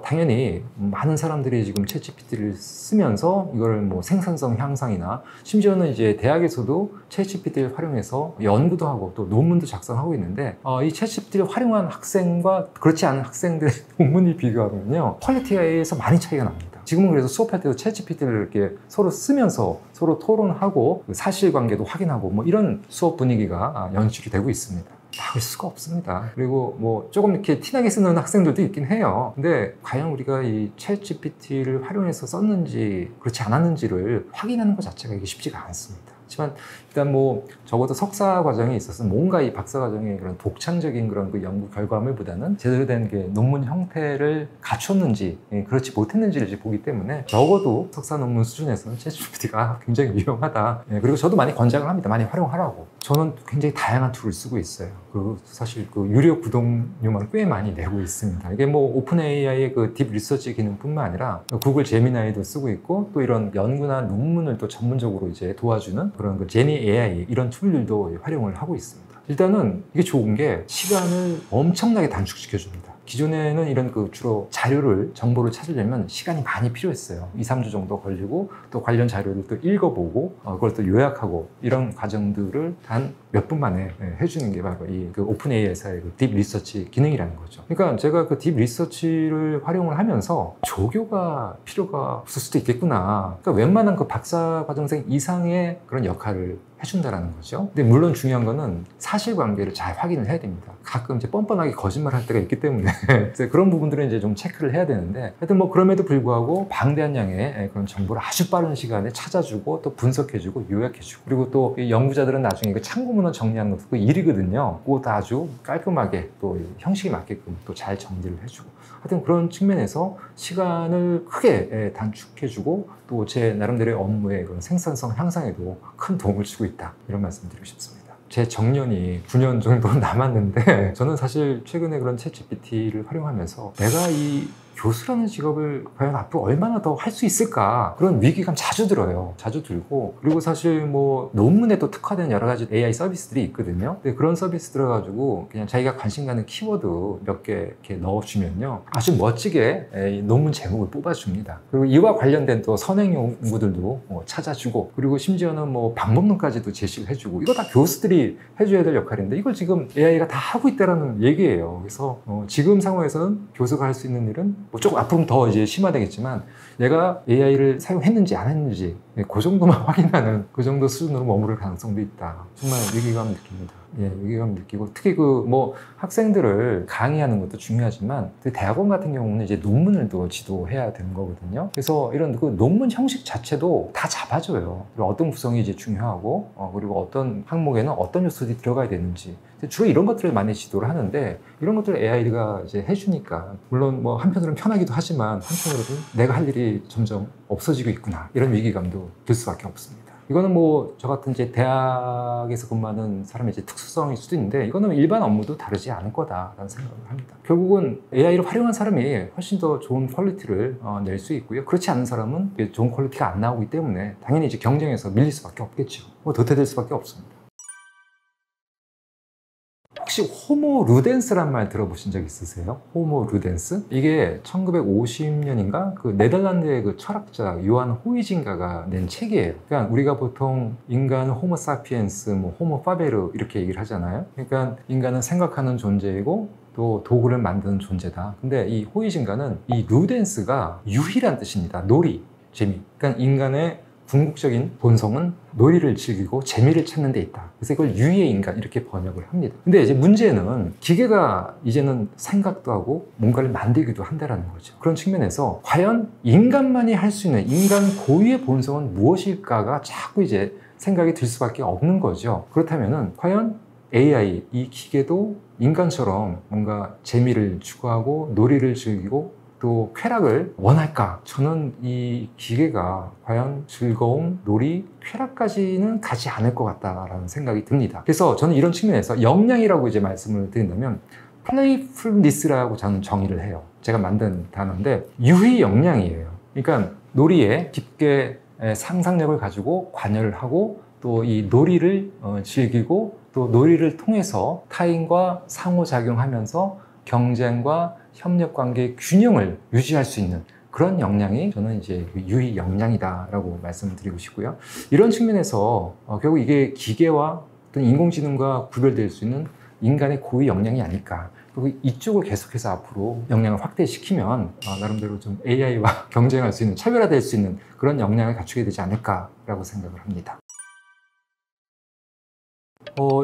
당연히 많은 사람들이 지금 챗GPT를 쓰면서 이거를 뭐 생산성 향상이나 심지어는 이제 대학에서도 챗GPT를 활용해서 연구도 하고 또 논문도 작성하고 있는데 이 챗GPT를 활용한 학생과 그렇지 않은 학생들의 논문을 비교하면요 퀄리티에서 많이 차이가 납니다. 지금은 그래서 수업할 때도 챗GPT를 이렇게 서로 쓰면서 서로 토론하고 사실관계도 확인하고 뭐 이런 수업 분위기가 연출이 되고 있습니다. 막을 수가 없습니다. 그리고 뭐 조금 이렇게 티나게 쓰는 학생들도 있긴 해요. 근데 과연 우리가 이 챗GPT를 활용해서 썼는지 그렇지 않았는지를 확인하는 것 자체가 이게 쉽지가 않습니다. 하지만 일단 뭐 적어도 석사 과정에 있어서 뭔가 이 박사 과정의 그런 독창적인 그런 그 연구 결과물보다는 제대로 된 게 논문 형태를 갖췄는지 그렇지 못했는지를 이제 보기 때문에 적어도 석사 논문 수준에서는 챗GPT가 굉장히 유용하다. 그리고 저도 많이 권장을 합니다. 많이 활용하라고. 저는 굉장히 다양한 툴을 쓰고 있어요. 그리고 사실 그 유료 구독료만 꽤 많이 내고 있습니다. 이게 뭐 오픈 AI의 그 딥 리서치 기능뿐만 아니라 구글 제미나이도 쓰고 있고 또 이런 연구나 논문을 또 전문적으로 이제 도와주는 그런 그 제니 AI 이런 툴들도 활용을 하고 있습니다. 일단은 이게 좋은 게 시간을 엄청나게 단축시켜 줍니다. 기존에는 이런 그 주로 자료를 정보를 찾으려면 시간이 많이 필요했어요. 2, 3주 정도 걸리고 또 관련 자료를 또 읽어보고 그걸 또 요약하고 이런 과정들을 단 몇 분 만에 해주는 게 바로 이 그 오픈 AI에서의 그 딥 리서치 기능이라는 거죠. 그러니까 제가 그 딥 리서치를 활용을 하면서 조교가 필요가 없을 수도 있겠구나. 그러니까 웬만한 그 박사 과정생 이상의 그런 역할을 해준다라는 거죠. 근데 물론 중요한 거는 사실관계를 잘 확인을 해야 됩니다. 가끔 이제 뻔뻔하게 거짓말할 때가 있기 때문에 그런 부분들은 이제 좀 체크를 해야 되는데 하여튼 뭐 그럼에도 불구하고 방대한 양의 그런 정보를 아주 빠른 시간에 찾아주고 또 분석해주고 요약해주고 그리고 또 이 연구자들은 나중에 그 참고문헌 정리하는 것도 그 일이거든요. 그것도 아주 깔끔하게 또 형식에 맞게끔 또 잘 정리를 해주고 하여튼 그런 측면에서 시간을 크게 단축해주고 또 제 나름대로의 업무의 그런 생산성 향상에도 큰 도움을 주고 있다 이런 말씀 드리고 싶습니다. 제 정년이 9년 정도 남았는데 저는 사실 최근에 그런 챗GPT를 활용하면서 내가 이 교수라는 직업을 과연 앞으로 얼마나 더 할 수 있을까 그런 위기감 자주 들어요. 자주 들고 그리고 사실 뭐 논문에도 특화된 여러 가지 AI 서비스들이 있거든요. 근데 그런 서비스 들어가지고 그냥 자기가 관심 가는 키워드 몇 개 이렇게 넣어주면요 아주 멋지게 논문 제목을 뽑아줍니다. 그리고 이와 관련된 또 선행 연구들도 찾아주고 그리고 심지어는 뭐 방법론까지도 제시를 해주고 이거 다 교수들이 해줘야 될 역할인데 이걸 지금 AI가 다 하고 있다라는 얘기예요. 그래서 지금 상황에서는 교수가 할 수 있는 일은 뭐 조금 앞으로는 더 이제 심화되겠지만 내가 AI를 사용했는지 안 했는지 그 정도만 확인하는 그 정도 수준으로 머무를 가능성도 있다. 정말 위기감 느낍니다. 예, 위기감 느끼고 특히 그 뭐 학생들을 강의하는 것도 중요하지만 대학원 같은 경우는 이제 논문을 또 지도해야 되는 거거든요. 그래서 이런 그 논문 형식 자체도 다 잡아줘요. 그리고 어떤 구성이 이제 중요하고 그리고 어떤 항목에는 어떤 요소들이 들어가야 되는지 주로 이런 것들을 많이 지도를 하는데 이런 것들을 AI가 이제 해주니까 물론 뭐 한편으로는 편하기도 하지만 한편으로는 내가 할 일이 점점 없어지고 있구나 이런 위기감도 들 수밖에 없습니다. 이거는 뭐 저 같은 이제 대학에서 근무하는 사람의 이제 특수성일 수도 있는데 이거는 일반 업무도 다르지 않을 거다라는 생각을 합니다. 결국은 AI를 활용한 사람이 훨씬 더 좋은 퀄리티를 낼 수 있고요. 그렇지 않은 사람은 좋은 퀄리티가 안 나오기 때문에 당연히 이제 경쟁에서 밀릴 수밖에 없겠죠. 뭐 도태될 수밖에 없습니다. 혹시 호모 루덴스란 말 들어보신 적 있으세요? 호모 루덴스? 이게 1950년인가 그 네덜란드의 그 철학자 요한 호이징가가 낸 책이에요. 그러니까 우리가 보통 인간은 호모 사피엔스, 뭐 호모 파베르 이렇게 얘기를 하잖아요. 그러니까 인간은 생각하는 존재이고 또 도구를 만드는 존재다. 근데 이 호이징가는 이 루덴스가 유희란 뜻입니다. 놀이, 재미. 그러니까 인간의 궁극적인 본성은 놀이를 즐기고 재미를 찾는 데 있다. 그래서 이걸 유희의 인간 이렇게 번역을 합니다. 근데 이제 문제는 기계가 이제는 생각도 하고 뭔가를 만들기도 한다는 거죠. 그런 측면에서 과연 인간만이 할 수 있는 인간 고유의 본성은 무엇일까가 자꾸 이제 생각이 들 수밖에 없는 거죠. 그렇다면은 과연 AI, 이 기계도 인간처럼 뭔가 재미를 추구하고 놀이를 즐기고 또 쾌락을 원할까? 저는 이 기계가 과연 즐거움, 놀이, 쾌락까지는 가지 않을 것 같다라는 생각이 듭니다. 그래서 저는 이런 측면에서 역량이라고 이제 말씀을 드린다면 playfulness라고 저는 정의를 해요. 제가 만든 단어인데 유희 역량이에요. 그러니까 놀이에 깊게 상상력을 가지고 관여를 하고 또 이 놀이를 즐기고 또 놀이를 통해서 타인과 상호작용하면서 경쟁과 협력 관계의 균형을 유지할 수 있는 그런 역량이 저는 이제 유희 역량이다라고 말씀을 드리고 싶고요. 이런 측면에서 결국 이게 기계와 어떤 인공지능과 구별될 수 있는 인간의 고유 역량이 아닐까. 그리고 이쪽을 계속해서 앞으로 역량을 확대시키면 나름대로 좀 AI와 경쟁할 수 있는, 차별화될 수 있는 그런 역량을 갖추게 되지 않을까라고 생각을 합니다.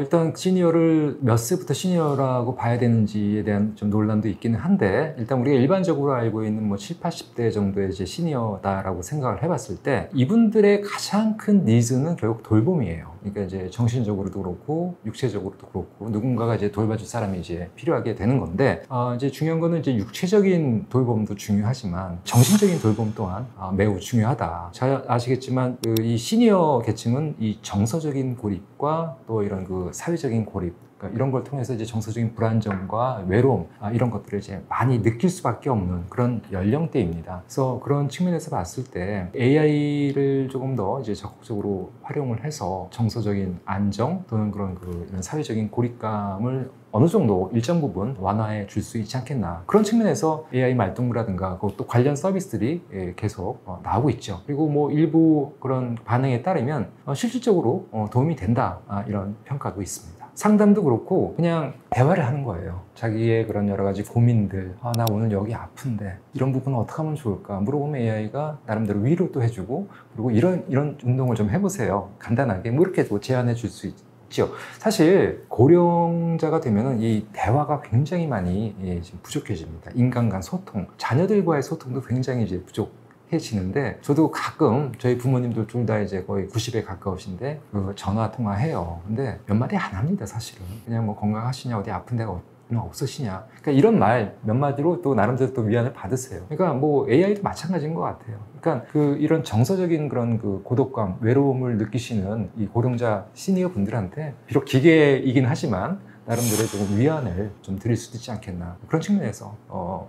일단 시니어를 몇 세부터 시니어라고 봐야 되는지에 대한 좀 논란도 있기는 한데, 일단 우리가 일반적으로 알고 있는 뭐 7, 80대 정도의 이제 시니어다라고 생각을 해봤을 때 이분들의 가장 큰 니즈는 결국 돌봄이에요. 그러니까 이제 정신적으로도 그렇고 육체적으로도 그렇고 누군가가 이제 돌봐줄 사람이 이제 필요하게 되는 건데, 이제 중요한 거는 이제 육체적인 돌봄도 중요하지만 정신적인 돌봄 또한 매우 중요하다. 잘 아시겠지만 이 시니어 계층은 이 정서적인 고립과 또 이런 그 사회적인 고립, 그러니까 이런 걸 통해서 이제 정서적인 불안정과 외로움 이런 것들을 이제 많이 느낄 수밖에 없는 그런 연령대입니다. 그래서 그런 측면에서 봤을 때 AI를 조금 더 이제 적극적으로 활용을 해서 정서적인 안정 또는 그런 이런 사회적인 고립감을 어느 정도 일정 부분 완화해 줄 수 있지 않겠나. 그런 측면에서 AI 말동무라든가 또 관련 서비스들이 계속 나오고 있죠. 그리고 뭐 일부 그런 반응에 따르면 실질적으로 도움이 된다 이런 평가도 있습니다. 상담도 그렇고 그냥 대화를 하는 거예요. 자기의 그런 여러 가지 고민들, 나 오늘 여기 아픈데 이런 부분은 어떻게 하면 좋을까 물어보면 AI가 나름대로 위로도 해주고, 그리고 이런 운동을 좀 해보세요. 간단하게 뭐 이렇게 제안해 줄 수 있죠. 사실 고령자가 되면은 이 대화가 굉장히 많이 지금 부족해집니다. 인간 간 소통, 자녀들과의 소통도 굉장히 이제 부족해지는데, 저도 가끔 저희 부모님들 둘 다 이제 거의 90에 가까우신데 전화 통화해요. 근데 몇 마디 안 합니다. 사실은 그냥 뭐 건강하시냐, 어디 아픈 데가 없으시냐, 그러니까 이런 말 몇 마디로 또 나름대로 또 위안을 받으세요. 그러니까 뭐 AI도 마찬가지인 것 같아요. 그러니까 이런 정서적인 그런 고독감, 외로움을 느끼시는 이 고령자 시니어 분들한테 비록 기계이긴 하지만 나름대로 조금 위안을 좀 드릴 수도 있지 않겠나, 그런 측면에서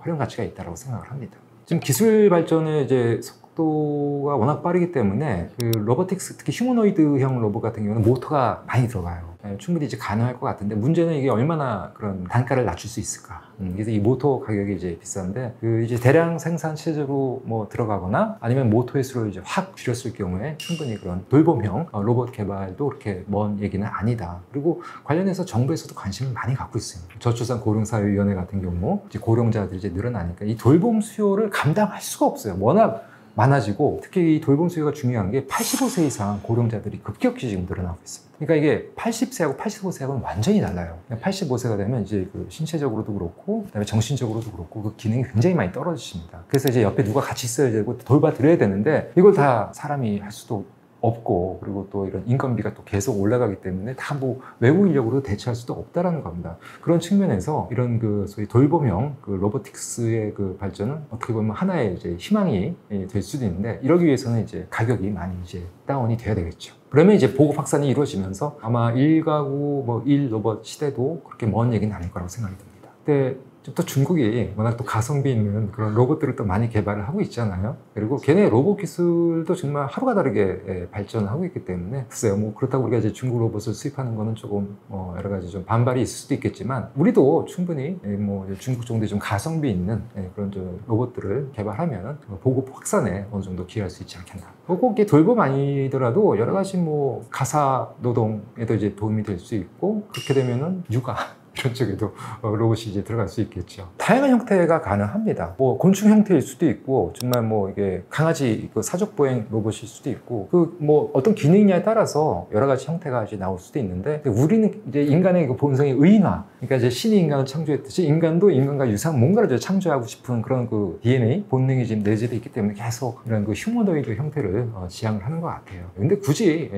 활용 가치가 있다고 생각을 합니다. 지금 기술 발전의 이제 속도가 워낙 빠르기 때문에 로보틱스, 특히 휴머노이드형 로봇 같은 경우는 모터가 많이 들어가요. 충분히 이제 가능할 것 같은데, 문제는 이게 얼마나 그런 단가를 낮출 수 있을까. 그래서 이 모터 가격이 이제 비싼데, 이제 대량 생산 체제로 뭐 들어가거나 아니면 모터의 수를 이제 확 줄였을 경우에 충분히 그런 돌봄형 로봇 개발도 그렇게 먼 얘기는 아니다. 그리고 관련해서 정부에서도 관심을 많이 갖고 있어요. 저출산 고령사회위원회 같은 경우 이제 고령자들이 이제 늘어나니까 이 돌봄 수요를 감당할 수가 없어요. 워낙 많아지고, 특히 이 돌봄 수요가 중요한 게 85세 이상 고령자들이 급격히 지금 늘어나고 있습니다. 그러니까 이게 80세하고 85세하고는 완전히 달라요. 85세가 되면 이제 신체적으로도 그렇고 그다음에 정신적으로도 그렇고 그 기능이 굉장히 많이 떨어지십니다. 그래서 이제 옆에 누가 같이 있어야 되고 돌봐드려야 되는데 이걸 다 사람이 할 수도 없고, 그리고 또 이런 인건비가 또 계속 올라가기 때문에 다 뭐 외부 인력으로 대체할 수도 없다라는 겁니다. 그런 측면에서 이런 그 소위 돌봄형 그 로보틱스의 그 발전은 어떻게 보면 하나의 이제 희망이 될 수도 있는데, 이러기 위해서는 이제 가격이 많이 이제 다운이 돼야 되겠죠. 그러면 이제 보급 확산이 이루어지면서 아마 1가구 뭐 1로봇 시대도 그렇게 먼 얘기는 아닐 거라고 생각이 듭니다. 근데 또 중국이 워낙 또 가성비 있는 그런 로봇들을 또 많이 개발을 하고 있잖아요. 그리고 걔네 로봇 기술도 정말 하루가 다르게 발전하고 있기 때문에, 글쎄요, 뭐 그렇다고 우리가 이제 중국 로봇을 수입하는 거는 조금 여러 가지 좀 반발이 있을 수도 있겠지만, 우리도 충분히 뭐 중국 정도의 좀 가성비 있는 그런 좀 로봇들을 개발하면 보급 확산에 어느 정도 기여할 수 있지 않겠나. 꼭 이게 돌봄 아니더라도 여러 가지 뭐 가사 노동에도 이제 도움이 될 수 있고, 그렇게 되면은 육아 이런 쪽에도 로봇이 이제 들어갈 수 있겠죠. 다양한 형태가 가능합니다. 뭐 곤충 형태일 수도 있고, 정말 뭐 이게 강아지 그 사족 보행 로봇일 수도 있고, 그 뭐 어떤 기능이냐에 따라서 여러 가지 형태가 이제 나올 수도 있는데, 우리는 이제 인간의 그 본성의 의인화, 그러니까 이제 신이 인간을 창조했듯이 인간도 인간과 유사한 뭔가를 이제 창조하고 싶은 그런 그 DNA 본능이 지금 내재되어 있기 때문에 계속 이런 그 휴머노이드 형태를 지향을 하는 것 같아요. 근데 굳이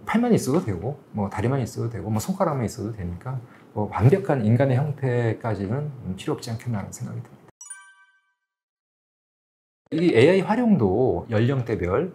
팔만 있어도 되고, 뭐 다리만 있어도 되고, 뭐 손가락만 있어도 되니까 완벽한 인간의 형태까지는 필요 없지 않겠나라는 생각이 듭니다. 이 AI 활용도 연령대별,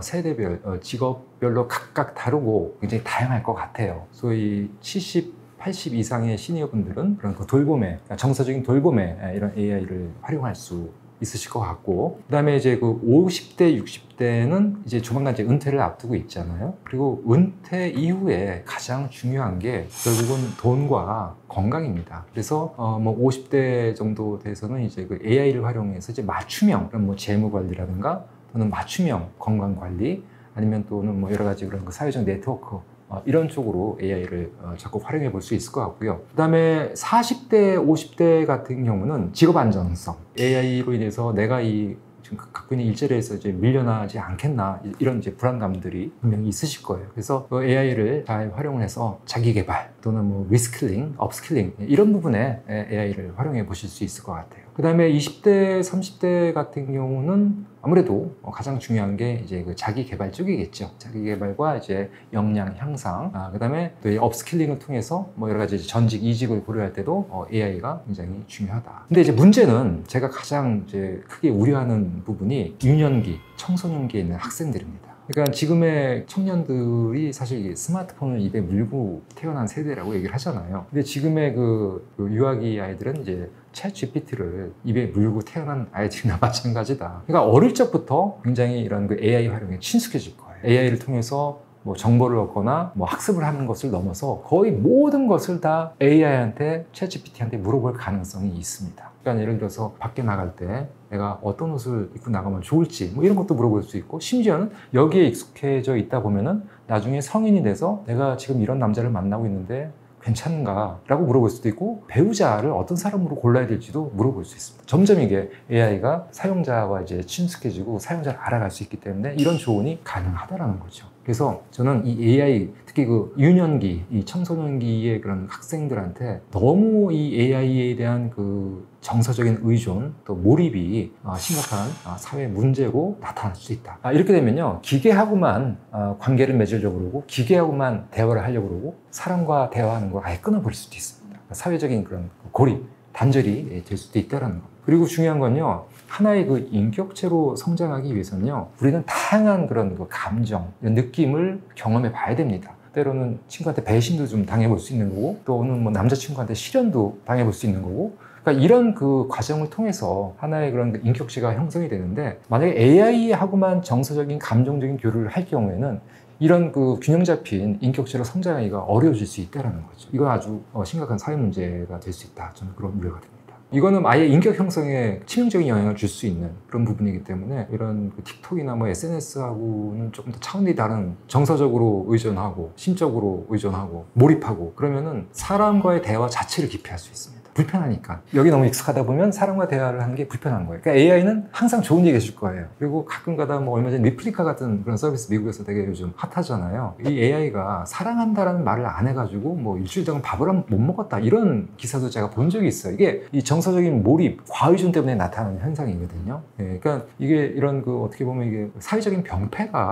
세대별, 직업별로 각각 다르고 굉장히 다양할 것 같아요. 소위 70, 80 이상의 시니어분들은 그런 그 돌봄에, 정서적인 돌봄에 이런 AI를 활용할 수 있으실 것 같고, 그 다음에 이제 그 50대, 60대는 이제 조만간 이제 은퇴를 앞두고 있잖아요. 그리고 은퇴 이후에 가장 중요한 게 결국은 돈과 건강입니다. 그래서 뭐 50대 정도 돼서는 이제 그 AI를 활용해서 이제 맞춤형 그런 뭐 재무 관리라든가, 또는 맞춤형 건강 관리, 아니면 또는 뭐 여러 가지 그런 그 사회적 네트워크, 이런 쪽으로 AI를 적극 활용해 볼 수 있을 것 같고요. 그 다음에 40대, 50대 같은 경우는 직업 안정성, AI로 인해서 내가 이 지금 갖고 있는 일자리에서 이제 밀려나지 않겠나, 이런 이제 불안감들이 분명히 있으실 거예요. 그래서 그 AI를 잘 활용을 해서 자기 개발, 또는 뭐 리스킬링, 업스킬링, 이런 부분에 AI를 활용해 보실 수 있을 것 같아요. 그 다음에 20대, 30대 같은 경우는 아무래도 가장 중요한 게 이제 그 자기 개발 쪽이겠죠. 자기 개발과 이제 역량 향상, 그 다음에 또 이 업스킬링을 통해서 뭐 여러 가지 전직, 이직을 고려할 때도 AI가 굉장히 중요하다. 근데 이제 문제는 제가 가장 이제 크게 우려하는 부분이 유년기, 청소년기에 있는 학생들입니다. 그러니까 지금의 청년들이 사실 스마트폰을 입에 물고 태어난 세대라고 얘기를 하잖아요. 근데 지금의 그 유아기 아이들은 이제 챗 GPT를 입에 물고 태어난 아이들이나 마찬가지다. 그러니까 어릴 적부터 굉장히 이런 그 AI 활용에 친숙해질 거예요. AI를 통해서 뭐 정보를 얻거나 뭐 학습을 하는 것을 넘어서 거의 모든 것을 다 AI한테, 챗 GPT한테 물어볼 가능성이 있습니다. 그러니까 예를 들어서 밖에 나갈 때 내가 어떤 옷을 입고 나가면 좋을지 뭐 이런 것도 물어볼 수 있고, 심지어는 여기에 익숙해져 있다 보면은 나중에 성인이 돼서 내가 지금 이런 남자를 만나고 있는데 괜찮은가? 라고 물어볼 수도 있고, 배우자를 어떤 사람으로 골라야 될지도 물어볼 수 있습니다. 점점 이게 AI가 사용자와 이제 친숙해지고 사용자를 알아갈 수 있기 때문에 이런 조언이 가능하다라는 거죠. 그래서 저는 이 AI, 특히 그 유년기, 이 청소년기의 그런 학생들한테 너무 이 AI에 대한 그 정서적인 의존, 또 몰입이 심각한 사회 문제로 나타날 수 있다. 이렇게 되면요, 기계하고만 관계를 맺으려고 그러고, 기계하고만 대화를 하려고 그러고, 사람과 대화하는 걸 아예 끊어버릴 수도 있습니다. 사회적인 그런 고립, 단절이 될 수도 있다는 거. 그리고 중요한 건요, 하나의 그 인격체로 성장하기 위해서는요, 우리는 다양한 그런 그 감정, 느낌을 경험해 봐야 됩니다. 때로는 친구한테 배신도 좀 당해볼 수 있는 거고, 또는 뭐 남자친구한테 실연도 당해볼 수 있는 거고, 그러니까 이런 그 과정을 통해서 하나의 그런 인격체가 형성이 되는데, 만약에 AI하고만 정서적인 감정적인 교류를 할 경우에는 이런 그 균형 잡힌 인격체로 성장하기가 어려워질 수 있다는 거죠. 이건 아주 심각한 사회 문제가 될 수 있다. 저는 그런 우려가 됩니다. 이거는 아예 인격 형성에 치명적인 영향을 줄 수 있는 그런 부분이기 때문에, 이런 그 틱톡이나 뭐 SNS하고는 조금 더 차원이 다른, 정서적으로 의존하고 심적으로 의존하고 몰입하고 그러면은 사람과의 대화 자체를 기피할 수 있습니다. 불편하니까. 여기 너무 익숙하다 보면 사람과 대화를 하는 게 불편한 거예요. 그러니까 AI는 항상 좋은 얘기 해줄 거예요. 그리고 가끔 가다 뭐 얼마 전에 리플리카 같은 그런 서비스 미국에서 되게 요즘 핫하잖아요. 이 AI가 사랑한다라는 말을 안 해가지고 뭐 일주일 동안 밥을 못 먹었다, 이런 기사도 제가 본 적이 있어요. 이게 이 정서적인 몰입, 과의존 때문에 나타나는 현상이거든요. 그러니까 이게 이런 그 어떻게 보면 이게 사회적인 병폐가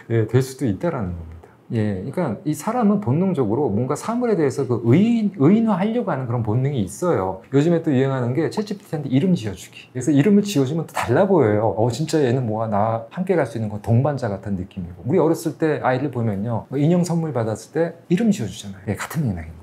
예, 될 수도 있다라는 겁니다. 예, 그러니까 이 사람은 본능적으로 뭔가 사물에 대해서 그 의인화하려고 하는 그런 본능이 있어요. 요즘에 또 유행하는 게 챗GPT한테 이름 지어주기. 그래서 이름을 지어주면 또 달라 보여요. 진짜 얘는 뭐가 나와 함께 갈 수 있는 건 동반자 같은 느낌이고. 우리 어렸을 때 아이들 보면요, 인형 선물 받았을 때 이름 지어주잖아요. 예, 같은 맥락입니다.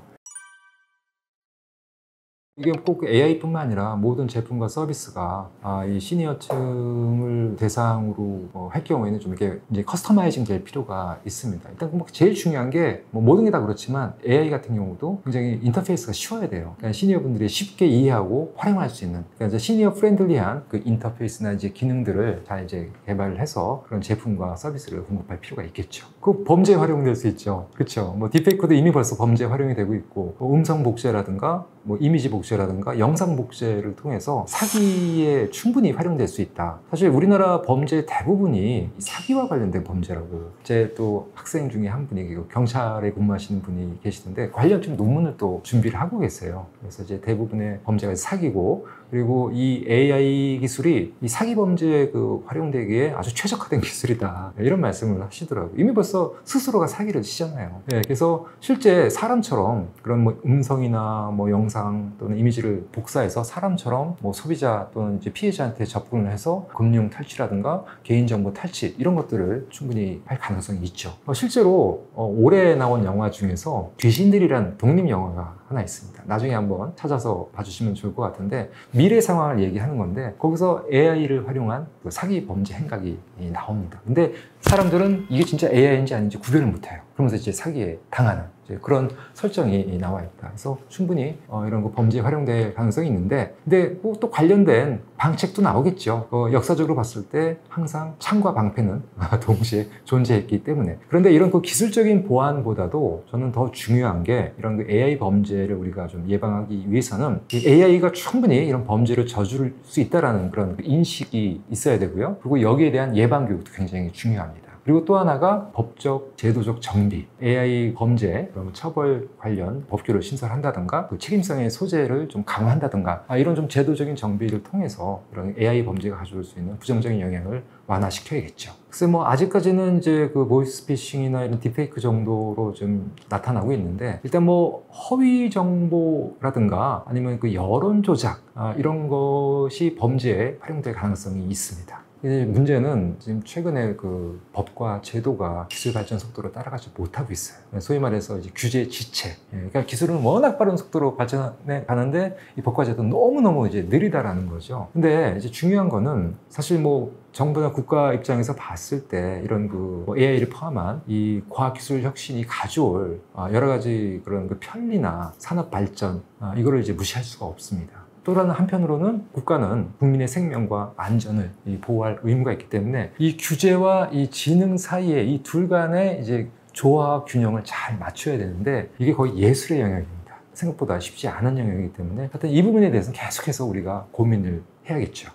이게 꼭 AI뿐만 아니라 모든 제품과 서비스가 이 시니어층을 대상으로 할 경우에는 좀 이렇게 이제 커스터마이징 될 필요가 있습니다. 일단 뭐 제일 중요한 게 뭐 모든 게 다 그렇지만 AI 같은 경우도 굉장히 인터페이스가 쉬워야 돼요. 그러니까 시니어분들이 쉽게 이해하고 활용할 수 있는, 그러니까 이제 시니어 프렌들리한 그 인터페이스나 이제 기능들을 다 이제 개발을 해서 그런 제품과 서비스를 공급할 필요가 있겠죠. 그 범죄에 활용될 수 있죠. 그렇죠. 뭐 딥페이크도 이미 벌써 범죄에 활용이 되고 있고, 뭐 음성 복제라든가 뭐 이미지 복제라든가 영상 복제를 통해서 사기에 충분히 활용될 수 있다. 사실 우리나라 범죄 대부분이 사기와 관련된 범죄라고. 제 또 학생 중에 한 분이 경찰에 근무하시는 분이 계시는데 관련 좀 논문을 또 준비를 하고 계세요. 그래서 이제 대부분의 범죄가 사기고, 그리고 이 AI 기술이 이 사기 범죄에 활용되기에 아주 최적화된 기술이다, 이런 말씀을 하시더라고요. 이미 벌써 스스로가 사기를 치잖아요. 네, 그래서 실제 사람처럼 그런 뭐 음성이나 뭐 영상 또는 이미지를 복사해서 사람처럼 뭐 소비자 또는 이제 피해자한테 접근을 해서 금융 탈취라든가 개인정보 탈취, 이런 것들을 충분히 할 가능성이 있죠. 실제로 올해 나온 영화 중에서 귀신들이란 독립 영화가 하나 있습니다. 나중에 한번 찾아서 봐주시면 좋을 것 같은데, 미래 상황을 얘기하는 건데 거기서 AI를 활용한 그 사기 범죄 행각이 나옵니다. 근데 사람들은 이게 진짜 AI인지 아닌지 구별을 못해요. 그러면서 이제 사기에 당하는 그런 설정이 나와 있다. 그래서 충분히 이런 거 범죄에 활용될 가능성이 있는데, 근데 뭐 또 관련된 방책도 나오겠죠. 역사적으로 봤을 때 항상 창과 방패는 동시에 존재했기 때문에. 그런데 이런 그 기술적인 보안보다도 저는 더 중요한 게, 이런 그 AI 범죄를 우리가 좀 예방하기 위해서는 AI가 충분히 이런 범죄를 저지를 수 있다라는 그런 인식이 있어야 되고요. 그리고 여기에 대한 예방 교육도 굉장히 중요합니다. 그리고 또 하나가 법적, 제도적 정비, AI 범죄 처벌 관련 법규를 신설한다든가, 그 책임성의 소재를 좀 강화한다든가, 이런 좀 제도적인 정비를 통해서 이런 AI 범죄가 가져올 수 있는 부정적인 영향을 완화시켜야겠죠. 글쎄 뭐 아직까지는 이제 그 보이스피싱이나 이런 딥페이크 정도로 좀 나타나고 있는데, 일단 뭐 허위 정보라든가 아니면 그 여론 조작, 이런 것이 범죄에 활용될 가능성이 있습니다. 문제는 지금 최근에 그 법과 제도가 기술 발전 속도로 따라가지 못하고 있어요. 소위 말해서 이제 규제 지체. 그러니까 기술은 워낙 빠른 속도로 발전해 가는데 이 법과 제도는 너무너무 이제 느리다라는 거죠. 근데 이제 중요한 거는 사실 뭐 정부나 국가 입장에서 봤을 때 이런 그 AI를 포함한 이 과학기술 혁신이 가져올 여러 가지 그런 그 편리나 산업 발전, 이거를 이제 무시할 수가 없습니다. 또 다른 한편으로는 국가는 국민의 생명과 안전을 보호할 의무가 있기 때문에 이 규제와 이 지능 사이에 이 둘 간의 이제 조화 균형을 잘 맞춰야 되는데, 이게 거의 예술의 영역입니다. 생각보다 쉽지 않은 영역이기 때문에 하여튼 이 부분에 대해서는 계속해서 우리가 고민을 해야겠죠.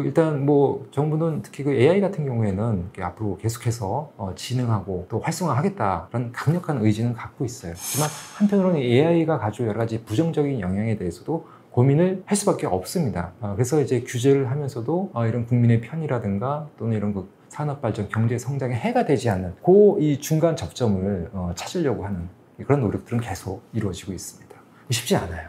일단 뭐 정부는 특히 그 AI 같은 경우에는 앞으로 계속해서 진흥하고 또 활성화하겠다라는 강력한 의지는 갖고 있어요. 하지만 한편으로는 AI가 가져올 여러 가지 부정적인 영향에 대해서도 고민을 할 수밖에 없습니다. 그래서 이제 규제를 하면서도 이런 국민의 편이라든가 또는 이런 그 산업 발전, 경제 성장에 해가 되지 않는 이 중간 접점을 찾으려고 하는 그런 노력들은 계속 이루어지고 있습니다. 쉽지 않아요.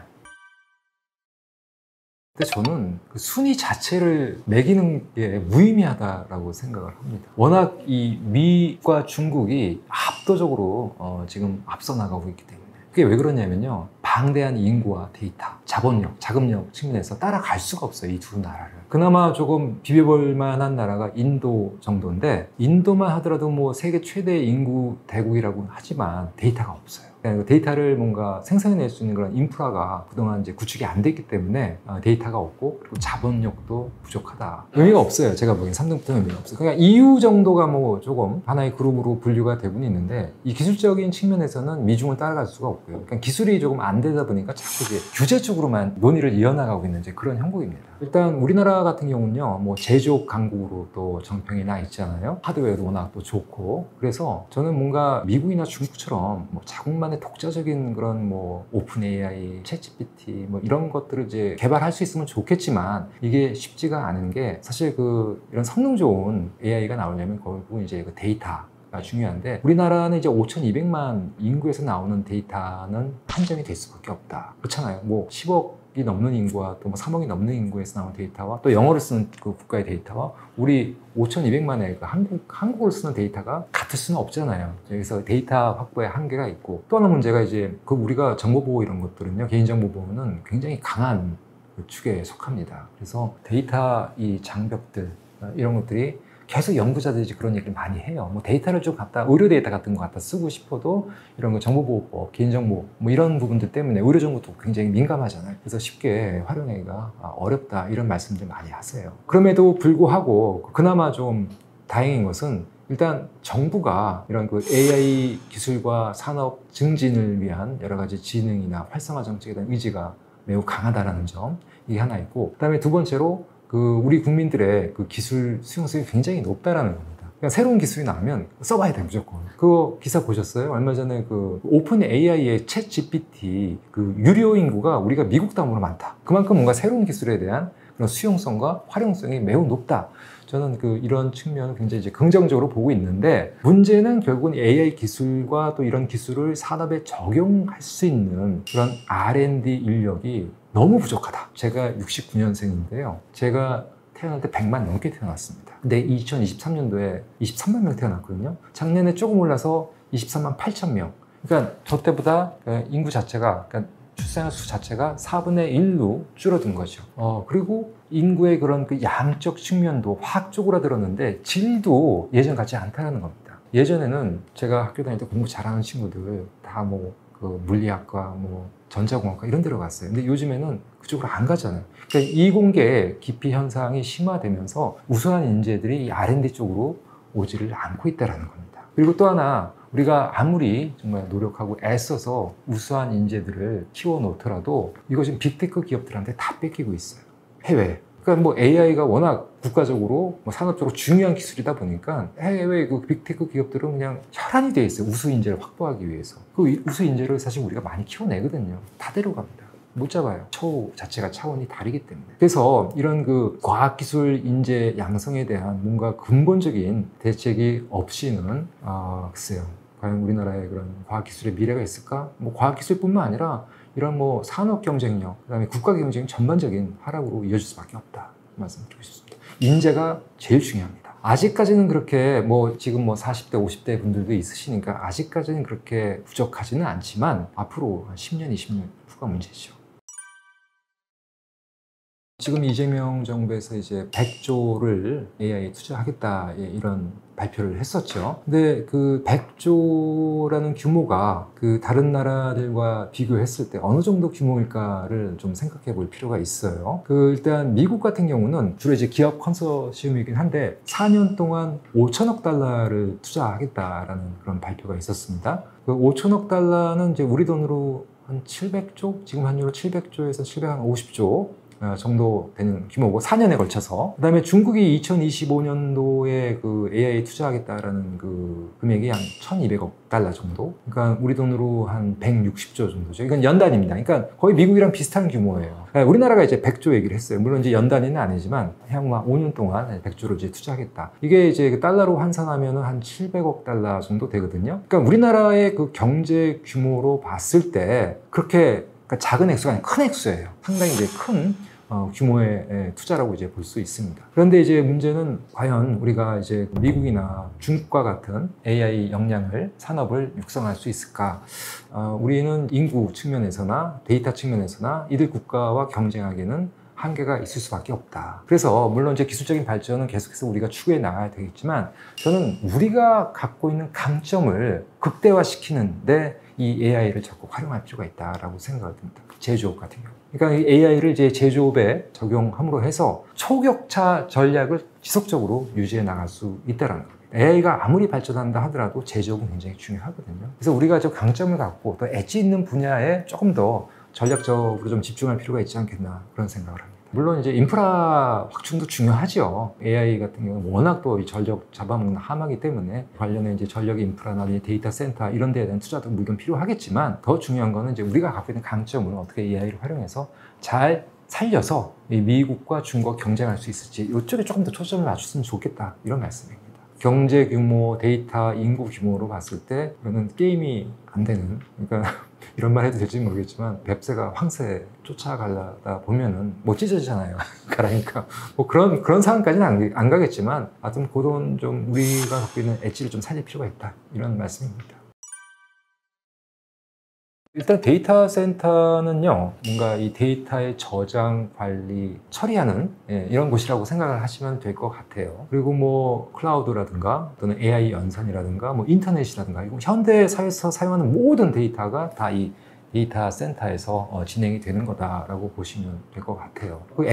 근데 저는 그 순위 자체를 매기는 게 무의미하다라고 생각을 합니다. 워낙 이 미과 중국이 압도적으로 지금 앞서 나가고 있기 때문에. 그게 왜 그러냐면요, 방대한 인구와 데이터, 자본력, 자금력 측면에서 따라갈 수가 없어요, 이 두 나라를. 그나마 조금 비벼볼 만한 나라가 인도 정도인데, 인도만 하더라도 뭐 세계 최대 인구 대국이라고 하지만 데이터가 없어요. 데이터를 뭔가 생산해낼 수 있는 그런 인프라가 그동안 이제 구축이 안 됐기 때문에 데이터가 없고, 그리고 자본력도 부족하다. 의미가 없어요. 제가 보기엔 3등부터는 의미가 없어요. 그러니까 EU 정도가 뭐 조금 하나의 그룹으로 분류가 되고는 있는데, 이 기술적인 측면에서는 미중을 따라갈 수가 없고요. 그러니까 기술이 조금 안 되다 보니까 자꾸 이제 규제 쪽으로만 논의를 이어나가고 있는 이제 그런 형국입니다. 일단 우리나라 같은 경우는요, 뭐 제조업 강국으로 또 정평이 나 있잖아요. 하드웨어도 워낙 또 좋고. 그래서 저는 뭔가 미국이나 중국처럼 뭐 자국만의 독자적인 그런 뭐 오픈 AI, 챗GPT 뭐 이런 것들을 이제 개발할 수 있으면 좋겠지만, 이게 쉽지가 않은 게, 사실 이런 성능 좋은 AI가 나오려면 결국 이제 그 데이터, 데이터가 중요한데 우리나라는 이제 5,200만 인구에서 나오는 데이터는 한정이 될 수밖에 없다. 그렇잖아요. 뭐 10억이 넘는 인구와 또 뭐 3억이 넘는 인구에서 나온 데이터와 또 영어를 쓰는 그 국가의 데이터와 우리 5,200만의 그 한국어를 쓰는 데이터가 같을 수는 없잖아요. 그래서 데이터 확보에 한계가 있고 또 하나 문제가 이제 그 우리가 정보보호 이런 것들은요, 개인정보보호는 굉장히 강한 축에 속합니다. 그래서 데이터 이 장벽들 이런 것들이 계속 연구자들이 그런 얘기를 많이 해요. 뭐 데이터를 좀 갖다 의료 데이터 같은 거 갖다 쓰고 싶어도 이런 거 정보보호법, 개인정보 뭐 이런 부분들 때문에 의료 정보도 굉장히 민감하잖아요. 그래서 쉽게 활용하기가 어렵다 이런 말씀들 많이 하세요. 그럼에도 불구하고 그나마 좀 다행인 것은 일단 정부가 이런 그 AI 기술과 산업 증진을 위한 여러 가지 지능이나 활성화 정책에 대한 의지가 매우 강하다는 점, 이게 하나 있고, 그다음에 두 번째로 그 우리 국민들의 그 기술 수용성이 굉장히 높다라는 겁니다. 그러니까 새로운 기술이 나오면 써봐야 돼 무조건. 그거 기사 보셨어요? 얼마 전에 그 오픈 AI의 챗 GPT 그 유료 인구가 우리가 미국 다음으로 많다. 그만큼 뭔가 새로운 기술에 대한 그런 수용성과 활용성이 매우 높다. 저는 그 이런 측면을 굉장히 이제 긍정적으로 보고 있는데, 문제는 결국은 AI 기술과 또 이런 기술을 산업에 적용할 수 있는 그런 R&D 인력이 너무 부족하다. 제가 69년생인데요. 제가 태어날 때 100만 넘게 태어났습니다. 근데 2023년도에 23만 명 태어났거든요. 작년에 조금 올라서 23만 8천 명. 그러니까 저 때보다 인구 자체가, 그러니까 출생아 수 자체가 4분의 1로 줄어든 거죠. 그리고 인구의 그런 그 양적 측면도 확 쪼그라들었는데 질도 예전 같지 않다는 겁니다. 예전에는 제가 학교 다닐 때 공부 잘하는 친구들 다 뭐 그 물리학과, 뭐 전자공학과 이런 데로 갔어요. 근데 요즘에는 그쪽으로 안 가잖아요. 그러니까 이공계 기피 현상이 심화되면서 우수한 인재들이 이 R&D 쪽으로 오지를 않고 있다는 겁니다. 그리고 또 하나, 우리가 아무리 정말 노력하고 애써서 우수한 인재들을 키워놓더라도 이거 지금 빅테크 기업들한테 다 뺏기고 있어요. 해외. 그러니까 뭐 AI가 워낙 국가적으로 뭐 산업적으로 중요한 기술이다 보니까 해외 그 빅테크 기업들은 그냥 혈안이 돼 있어요. 우수 인재를 확보하기 위해서. 그 우수 인재를 사실 우리가 많이 키워내거든요. 다 데려갑니다. 못 잡아요. 처우 자체가 차원이 다르기 때문에. 그래서 이런 그 과학기술 인재 양성에 대한 뭔가 근본적인 대책이 없이는 글쎄요. 과연 우리나라에 그런 과학기술의 미래가 있을까? 뭐 과학기술뿐만 아니라 이런 뭐 산업 경쟁력, 그다음에 국가 경쟁 전반적인 하락으로 이어질 수밖에 없다. 말씀드리고 싶습니다. 인재가 제일 중요합니다. 아직까지는 그렇게 뭐 지금 뭐 40대, 50대 분들도 있으시니까 아직까지는 그렇게 부족하지는 않지만 앞으로 한 10년, 20년 후가 문제죠. 지금 이재명 정부에서 이제 100조를 AI에 투자하겠다 이런 발표를 했었죠. 근데 그 100조라는 규모가 그 다른 나라들과 비교했을 때 어느 정도 규모일까를 좀 생각해 볼 필요가 있어요. 그 일단 미국 같은 경우는 주로 이제 기업 컨소시엄이긴 한데 4년 동안 5천억 달러를 투자하겠다라는 그런 발표가 있었습니다. 그 5천억 달러는 이제 우리 돈으로 한 700조, 지금 환율로 700조에서 750조 정도 되는 규모고 4년에 걸쳐서. 그다음에 중국이 2025년도에 그 AI 투자하겠다라는 그 금액이 한 1,200억 달러 정도. 그러니까 우리 돈으로 한 160조 정도죠. 이건 연단입니다. 그러니까 거의 미국이랑 비슷한 규모예요. 우리나라가 이제 100조 얘기를 했어요. 물론 이제 연단위는 아니지만 향후 5년 동안 100조를 이제 투자하겠다. 이게 이제 달러로 환산하면 한 700억 달러 정도 되거든요. 그러니까 우리나라의 그 경제 규모로 봤을 때 그렇게 작은 액수가 아니라 큰 액수예요. 상당히 이제 큰 규모의 투자라고 이제 볼 수 있습니다. 그런데 이제 문제는 과연 우리가 이제 미국이나 중국과 같은 AI 역량을, 산업을 육성할 수 있을까? 우리는 인구 측면에서나 데이터 측면에서나 이들 국가와 경쟁하기에는 한계가 있을 수밖에 없다. 그래서 물론 이제 기술적인 발전은 계속해서 우리가 추구해 나가야 되겠지만 저는 우리가 갖고 있는 강점을 극대화시키는데 이 AI를 적극 활용할 필요가 있다라고 생각을 듭니다. 제조업 같은 경우. 그러니까 이 AI를 이제 제조업에 적용함으로 해서 초격차 전략을 지속적으로 유지해 나갈 수 있다는 겁니다. AI가 아무리 발전한다 하더라도 제조업은 굉장히 중요하거든요. 그래서 우리가 저 강점을 갖고 또 엣지 있는 분야에 조금 더 전략적으로 좀 집중할 필요가 있지 않겠나 그런 생각을 합니다. 물론 이제 인프라 확충도 중요하죠. AI 같은 경우는 워낙 또 이 전력 잡아먹는 하마기 때문에 관련해 이제 전력 인프라나 데이터 센터 이런 데에 대한 투자도 물론 필요하겠지만 더 중요한 거는 이제 우리가 갖고 있는 강점을 어떻게 AI를 활용해서 잘 살려서 이 미국과 중국과 경쟁할 수 있을지 이쪽에 조금 더 초점을 맞췄으면 좋겠다 이런 말씀입니다. 경제 규모, 데이터, 인구 규모로 봤을 때 이거는 게임이 안 되는, 그러니까 이런 말 해도 될지 모르겠지만 뱁새가 황새 쫓아가다 보면은 못 찢어지잖아요. 그러니까 뭐 그런 상황까지는 안 가겠지만 하여튼 그런 좀 우리가 갖고 있는 엣지를 좀 살릴 필요가 있다, 이런 말씀입니다. 일단 데이터 센터는요, 뭔가 이 데이터의 저장, 관리, 처리하는 이런 곳이라고 생각을 하시면 될 것 같아요. 그리고 뭐 클라우드라든가 또는 AI 연산이라든가 뭐 인터넷이라든가 이거 현대 사회에서 사용하는 모든 데이터가 다 이 데이터 센터에서 진행이 되는 거다라고 보시면 될 것 같아요. 그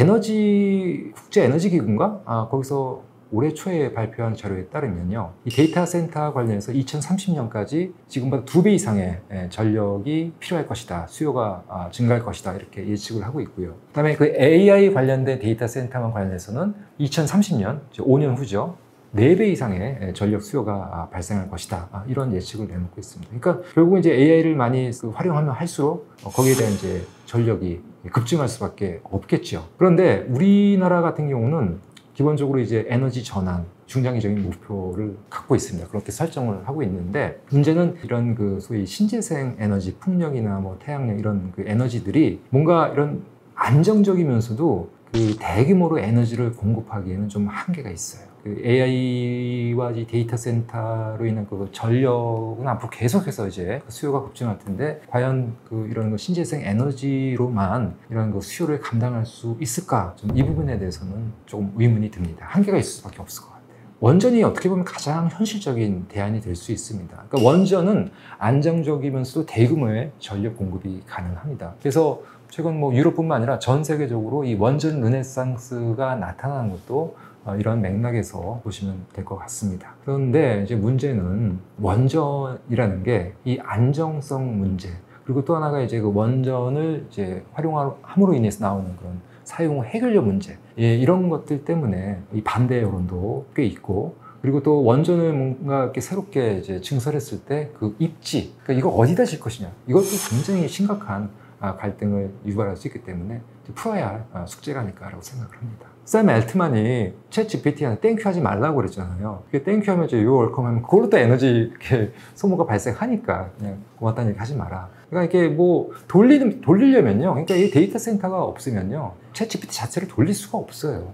국제 에너지 기구인가? 거기서 올해 초에 발표한 자료에 따르면요, 이 데이터 센터 관련해서 2030년까지 지금보다 2배 이상의 전력이 필요할 것이다, 수요가 증가할 것이다, 이렇게 예측을 하고 있고요. 그다음에 그 AI 관련된 데이터 센터만 관련해서는 2030년, 5년 후죠, 4배 이상의 전력 수요가 발생할 것이다, 이런 예측을 내놓고 있습니다. 그러니까 결국은 이제 AI를 많이 활용하면 할수록 거기에 대한 이제 전력이 급증할 수밖에 없겠죠. 그런데 우리나라 같은 경우는 기본적으로 이제 에너지 전환, 중장기적인 목표를 갖고 있습니다. 그렇게 설정을 하고 있는데, 문제는 이런 그 소위 신재생 에너지, 풍력이나 뭐 태양력 이런 그 에너지들이 뭔가 이런 안정적이면서도 그 대규모로 에너지를 공급하기에는 좀 한계가 있어요. 그 AI와 이 데이터 센터로 인한 그 전력은 앞으로 계속해서 이제 수요가 급증할 텐데, 과연 이런 신재생 에너지로만 이런 수요를 감당할 수 있을까? 좀 이 부분에 대해서는 조금 의문이 듭니다. 한계가 있을 수밖에 없을 것 같아요. 원전이 어떻게 보면 가장 현실적인 대안이 될 수 있습니다. 그러니까 원전은 안정적이면서도 대규모의 전력 공급이 가능합니다. 그래서 최근 뭐 유럽뿐만 아니라 전 세계적으로 이 원전 르네상스가 나타나는 것도 이런 맥락에서 보시면 될 것 같습니다. 그런데 이제 문제는 원전이라는 게 이 안정성 문제, 그리고 또 하나가 이제 그 원전을 이제 활용함으로 인해서 나오는 그런 사용 해결료 문제, 이런 것들 때문에 이 반대 여론도 꽤 있고, 그리고 또 원전을 뭔가 이렇게 새롭게 이제 증설했을 때 그 입지, 그러니까 이거 어디다 질 것이냐, 이것도 굉장히 심각한 갈등을 유발할 수 있기 때문에 풀어야 할 숙제가 아닐까라고 생각을 합니다. 샘 엘트만이 챗 GPT한테 땡큐 하지 말라고 그랬잖아요. 그게 땡큐 하면 이제 요 웰컴 하면 그걸로 또 에너지 이렇게 소모가 발생하니까 그냥 고맙다는 얘기 하지 마라. 그러니까 이게 뭐 돌리려면요, 그러니까 이 데이터 센터가 없으면요, 챗 GPT 자체를 돌릴 수가 없어요.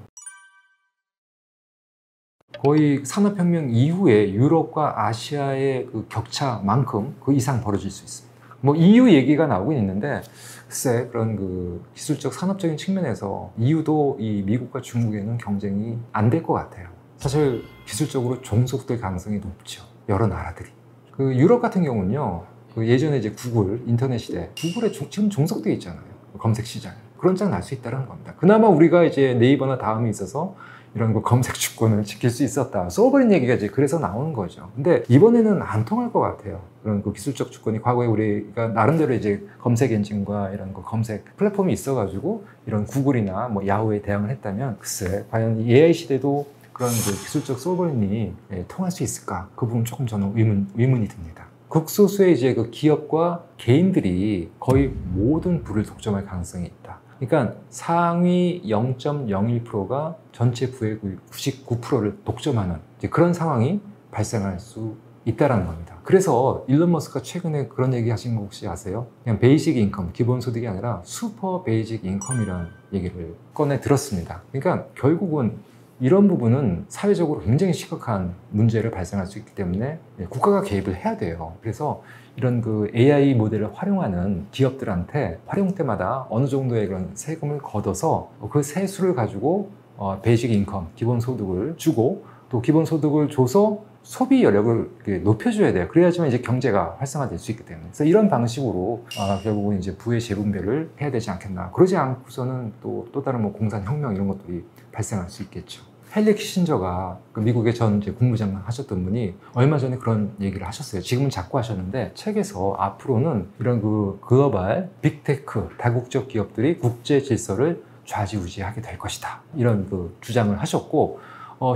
거의 산업혁명 이후에 유럽과 아시아의 그 격차만큼 그 이상 벌어질 수 있습니다. 뭐 EU 얘기가 나오긴 있는데, 글쎄 그런 그 기술적 산업적인 측면에서 EU도 이 미국과 중국에는 경쟁이 안 될 것 같아요. 사실 기술적으로 종속될 가능성이 높죠, 여러 나라들이. 그 유럽 같은 경우는요, 그 예전에 이제 구글, 인터넷 시대, 구글에 지금 종속되어 있잖아요. 검색 시장. 그런 장 날 수 있다는 겁니다. 그나마 우리가 이제 네이버나 다음이 있어서 이런 거 검색 주권을 지킬 수 있었다, 소버린 얘기가 이제 그래서 나오는 거죠. 근데 이번에는 안 통할 것 같아요. 그런 그 기술적 주권이, 과거에 우리가 나름대로 이제 검색 엔진과 이런 거 검색 플랫폼이 있어가지고 이런 구글이나 뭐 야후에 대응을 했다면, 글쎄 과연 이 AI 시대도 그런 그 기술적 소버린이 통할 수 있을까? 그 부분 조금 저는 의문이 듭니다. 극소수의 이제 그 기업과 개인들이 거의 모든 부를 독점할 가능성이 있다. 그러니까 상위 0.01%가 전체 부의 99%를 독점하는 이제 그런 상황이 발생할 수 있다는 겁니다. 그래서 일론 머스크가 최근에 그런 얘기 하신 거 혹시 아세요? 그냥 베이직 인컴, 기본소득이 아니라 슈퍼 베이직 인컴이라는 얘기를 꺼내 들었습니다. 그러니까 결국은 이런 부분은 사회적으로 굉장히 심각한 문제를 발생할 수 있기 때문에 국가가 개입을 해야 돼요. 그래서 이런 그 AI 모델을 활용하는 기업들한테 활용 때마다 어느 정도의 그런 세금을 걷어서 그 세수를 가지고 베이직 인컴, 기본소득을 주고, 또 기본소득을 줘서 소비 여력을 높여줘야 돼요. 그래야지만 이제 경제가 활성화될 수 있기 때문에. 그래서 이런 방식으로 결국은 이제 부의 재분배를 해야 되지 않겠나. 그러지 않고서는 또 다른 뭐 공산혁명 이런 것들이 발생할 수 있겠죠. 헨리 키신저가 그 미국의 전 이제 국무장관 하셨던 분이 얼마 전에 그런 얘기를 하셨어요. 지금은 자꾸 하셨는데, 책에서 앞으로는 이런 그 글로벌 빅테크 다국적 기업들이 국제 질서를 좌지우지하게 될 것이다, 이런 그 주장을 하셨고,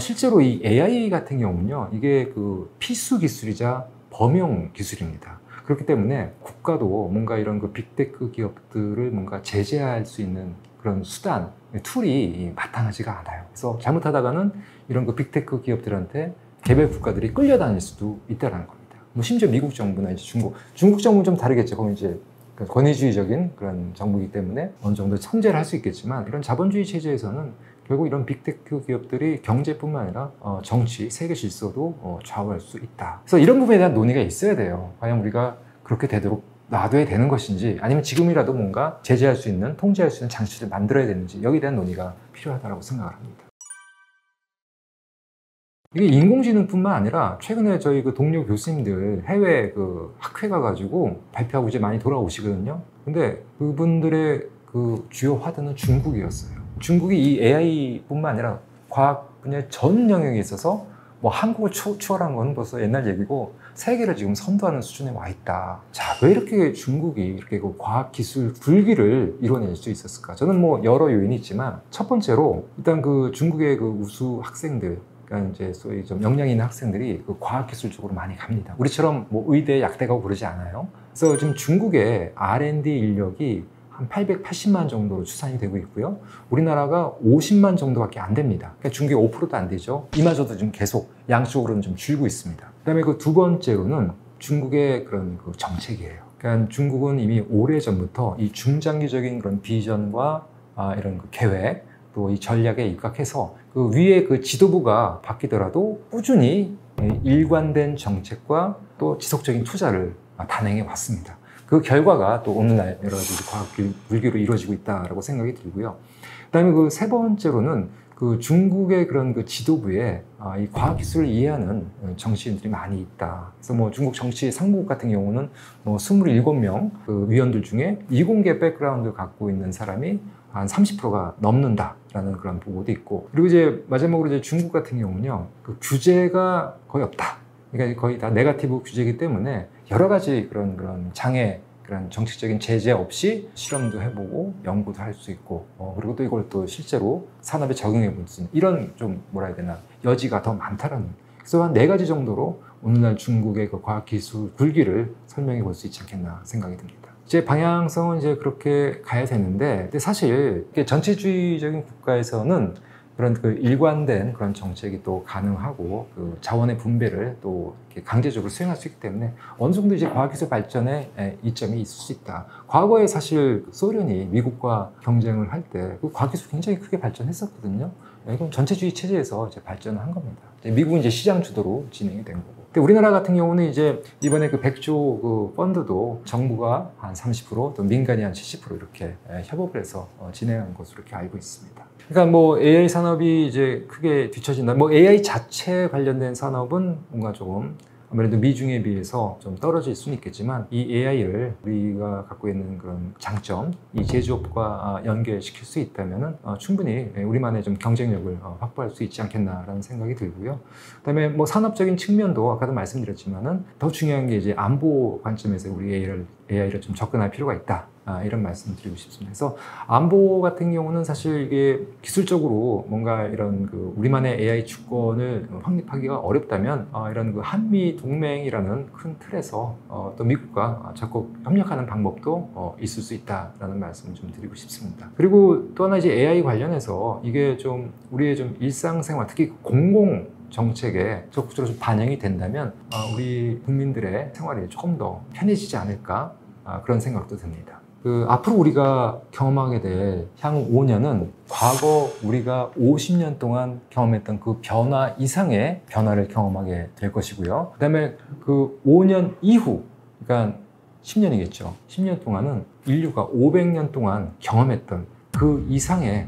실제로 이 AI 같은 경우는요, 이게 그 필수 기술이자 범용 기술입니다. 그렇기 때문에 국가도 뭔가 이런 그 빅테크 기업들을 뭔가 제재할 수 있는 그런 수단, 툴이 마땅하지가 않아요. 그래서 잘못하다가는 이런 그 빅테크 기업들한테 개별 국가들이 끌려다닐 수도 있다는 겁니다. 뭐 심지어 미국 정부나 이제 중국 정부는 좀 다르겠죠. 거기 이제 권위주의적인 그런 정부이기 때문에 어느 정도 통제를 할 수 있겠지만 이런 자본주의 체제에서는 결국 이런 빅테크 기업들이 경제뿐만 아니라 정치, 세계 질서도 좌우할 수 있다. 그래서 이런 부분에 대한 논의가 있어야 돼요. 과연 우리가 그렇게 되도록 놔둬야 되는 것인지 아니면 지금이라도 뭔가 제재할 수 있는, 통제할 수 있는 장치를 만들어야 되는지 여기에 대한 논의가 필요하다고 생각을 합니다. 이게 인공지능뿐만 아니라 최근에 저희 그 동료 교수님들 해외 그 학회 가가지고 발표하고 이제 많이 돌아오시거든요. 근데 그분들의 그 주요 화두는 중국이었어요. 중국이 이 AI뿐만 아니라 과학 분야의 전 영역에 있어서 뭐 한국을 추월한 건 벌써 옛날 얘기고 세계를 지금 선도하는 수준에 와 있다. 자, 왜 이렇게 중국이 이렇게 그 과학기술 굴기를 이뤄낼 수 있었을까? 저는 뭐 여러 요인이 있지만 첫 번째로 일단 그 중국의 그 우수 학생들, 그러니까 이제 소위 좀 역량 있는 학생들이 그 과학기술 쪽으로 많이 갑니다. 우리처럼 뭐 의대, 약대 가고 그러지 않아요. 그래서 지금 중국의 R&D 인력이 한 880만 정도로 추산이 되고 있고요. 우리나라가 50만 정도밖에 안 됩니다. 그러니까 중국이 5%도 안 되죠. 이마저도 지금 계속 양쪽으로는 좀 줄고 있습니다. 그다음에 그 두 번째로는 중국의 그런 그 정책이에요. 그러니까 중국은 이미 오래전부터 이 중장기적인 그런 비전과 이런 그 계획 또 이 전략에 입각해서 그 위에 그 지도부가 바뀌더라도 꾸준히 일관된 정책과 또 지속적인 투자를 단행해 왔습니다. 그 결과가 또 오늘날 여러 가지 과학 굴기로 이루어지고 있다라고 생각이 들고요. 그다음에 그 세 번째로는 그 중국의 그런 그 지도부에 이 과학기술을 이해하는 정치인들이 많이 있다. 그래서 뭐 중국 정치 상무국 같은 경우는 뭐 27명 그 위원들 중에 이공계 백그라운드를 갖고 있는 사람이 한 30%가 넘는다라는 그런 보고도 있고, 그리고 이제 마지막으로 이제 중국 같은 경우는요, 그 규제가 거의 없다. 그러니까 거의 다 네거티브 규제이기 때문에 여러 가지 그런 장애, 그런 정책적인 제재 없이 실험도 해보고 연구도 할 수 있고, 그리고 또 이걸 또 실제로 산업에 적용해 볼 수 있는 이런 좀 뭐라 해야 되나 여지가 더 많다라는. 그래서 한 4가지 정도로 오늘날 중국의 그 과학기술 굴기를 설명해 볼 수 있지 않겠나 생각이 듭니다. 이제 방향성은 이제 그렇게 가야 되는데, 근데 사실 전체주의적인 국가에서는 그런 그 일관된 그런 정책이 또 가능하고 그 자원의 분배를 또 이렇게 강제적으로 수행할 수 있기 때문에 어느 정도 이제 과학기술 발전에 이점이 있을 수 있다. 과거에 사실 소련이 미국과 경쟁을 할 때 그 과학기술 굉장히 크게 발전했었거든요. 이건 전체주의 체제에서 이제 발전을 한 겁니다. 미국은 이제 시장 주도로 진행이 된 거고. 근데 우리나라 같은 경우는 이제 이번에 그 100조 그 펀드도 정부가 한 30%, 또 민간이 한 70% 이렇게 협업을 해서 진행한 것으로 이렇게 알고 있습니다. 그러니까 뭐 AI 산업이 이제 크게 뒤처진다. 뭐 AI 자체 관련된 산업은 뭔가 조금 아무래도 미중에 비해서 좀 떨어질 수는 있겠지만 이 AI를 우리가 갖고 있는 그런 장점, 이 제조업과 연결시킬 수 있다면은 충분히 우리만의 좀 경쟁력을 확보할 수 있지 않겠나라는 생각이 들고요. 그다음에 뭐 산업적인 측면도 아까도 말씀드렸지만은 더 중요한 게 이제 안보 관점에서 우리 AI를 좀 접근할 필요가 있다. 이런 말씀을 드리고 싶습니다. 그래서 안보 같은 경우는 사실 이게 기술적으로 뭔가 이런 그 우리만의 AI 주권을 확립하기가 어렵다면 이런 그 한미 동맹이라는 큰 틀에서 또 미국과 적극 협력하는 방법도 있을 수 있다라는 말씀을 좀 드리고 싶습니다. 그리고 또 하나 이제 AI 관련해서 이게 좀 우리의 좀 일상생활, 특히 공공 정책에 적극적으로 좀 반영이 된다면 우리 국민들의 생활이 조금 더 편해지지 않을까 그런 생각도 듭니다. 앞으로 우리가 경험하게 될 향후 5년은 과거 우리가 50년 동안 경험했던 그 변화 이상의 변화를 경험하게 될 것이고요. 그다음에 그 5년 이후, 그러니까 10년이겠죠. 10년 동안은 인류가 500년 동안 경험했던 그 이상의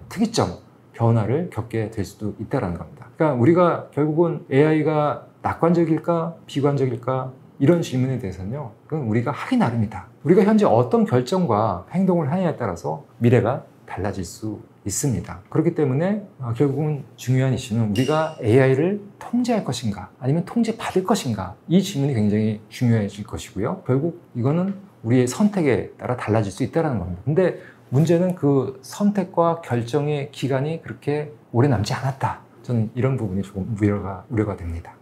특이점, 변화를 겪게 될 수도 있다는 겁니다. 그러니까 우리가 결국은 AI가 낙관적일까, 비관적일까, 이런 질문에 대해서는요, 그건 우리가 하기 나름이다. 우리가 현재 어떤 결정과 행동을 하느냐에 따라서 미래가 달라질 수 있습니다. 그렇기 때문에 결국은 중요한 이슈는 우리가 AI를 통제할 것인가 아니면 통제받을 것인가, 이 질문이 굉장히 중요해질 것이고요. 결국 이거는 우리의 선택에 따라 달라질 수 있다는 겁니다. 근데 문제는 그 선택과 결정의 기간이 그렇게 오래 남지 않았다. 저는 이런 부분이 조금 우려가 됩니다.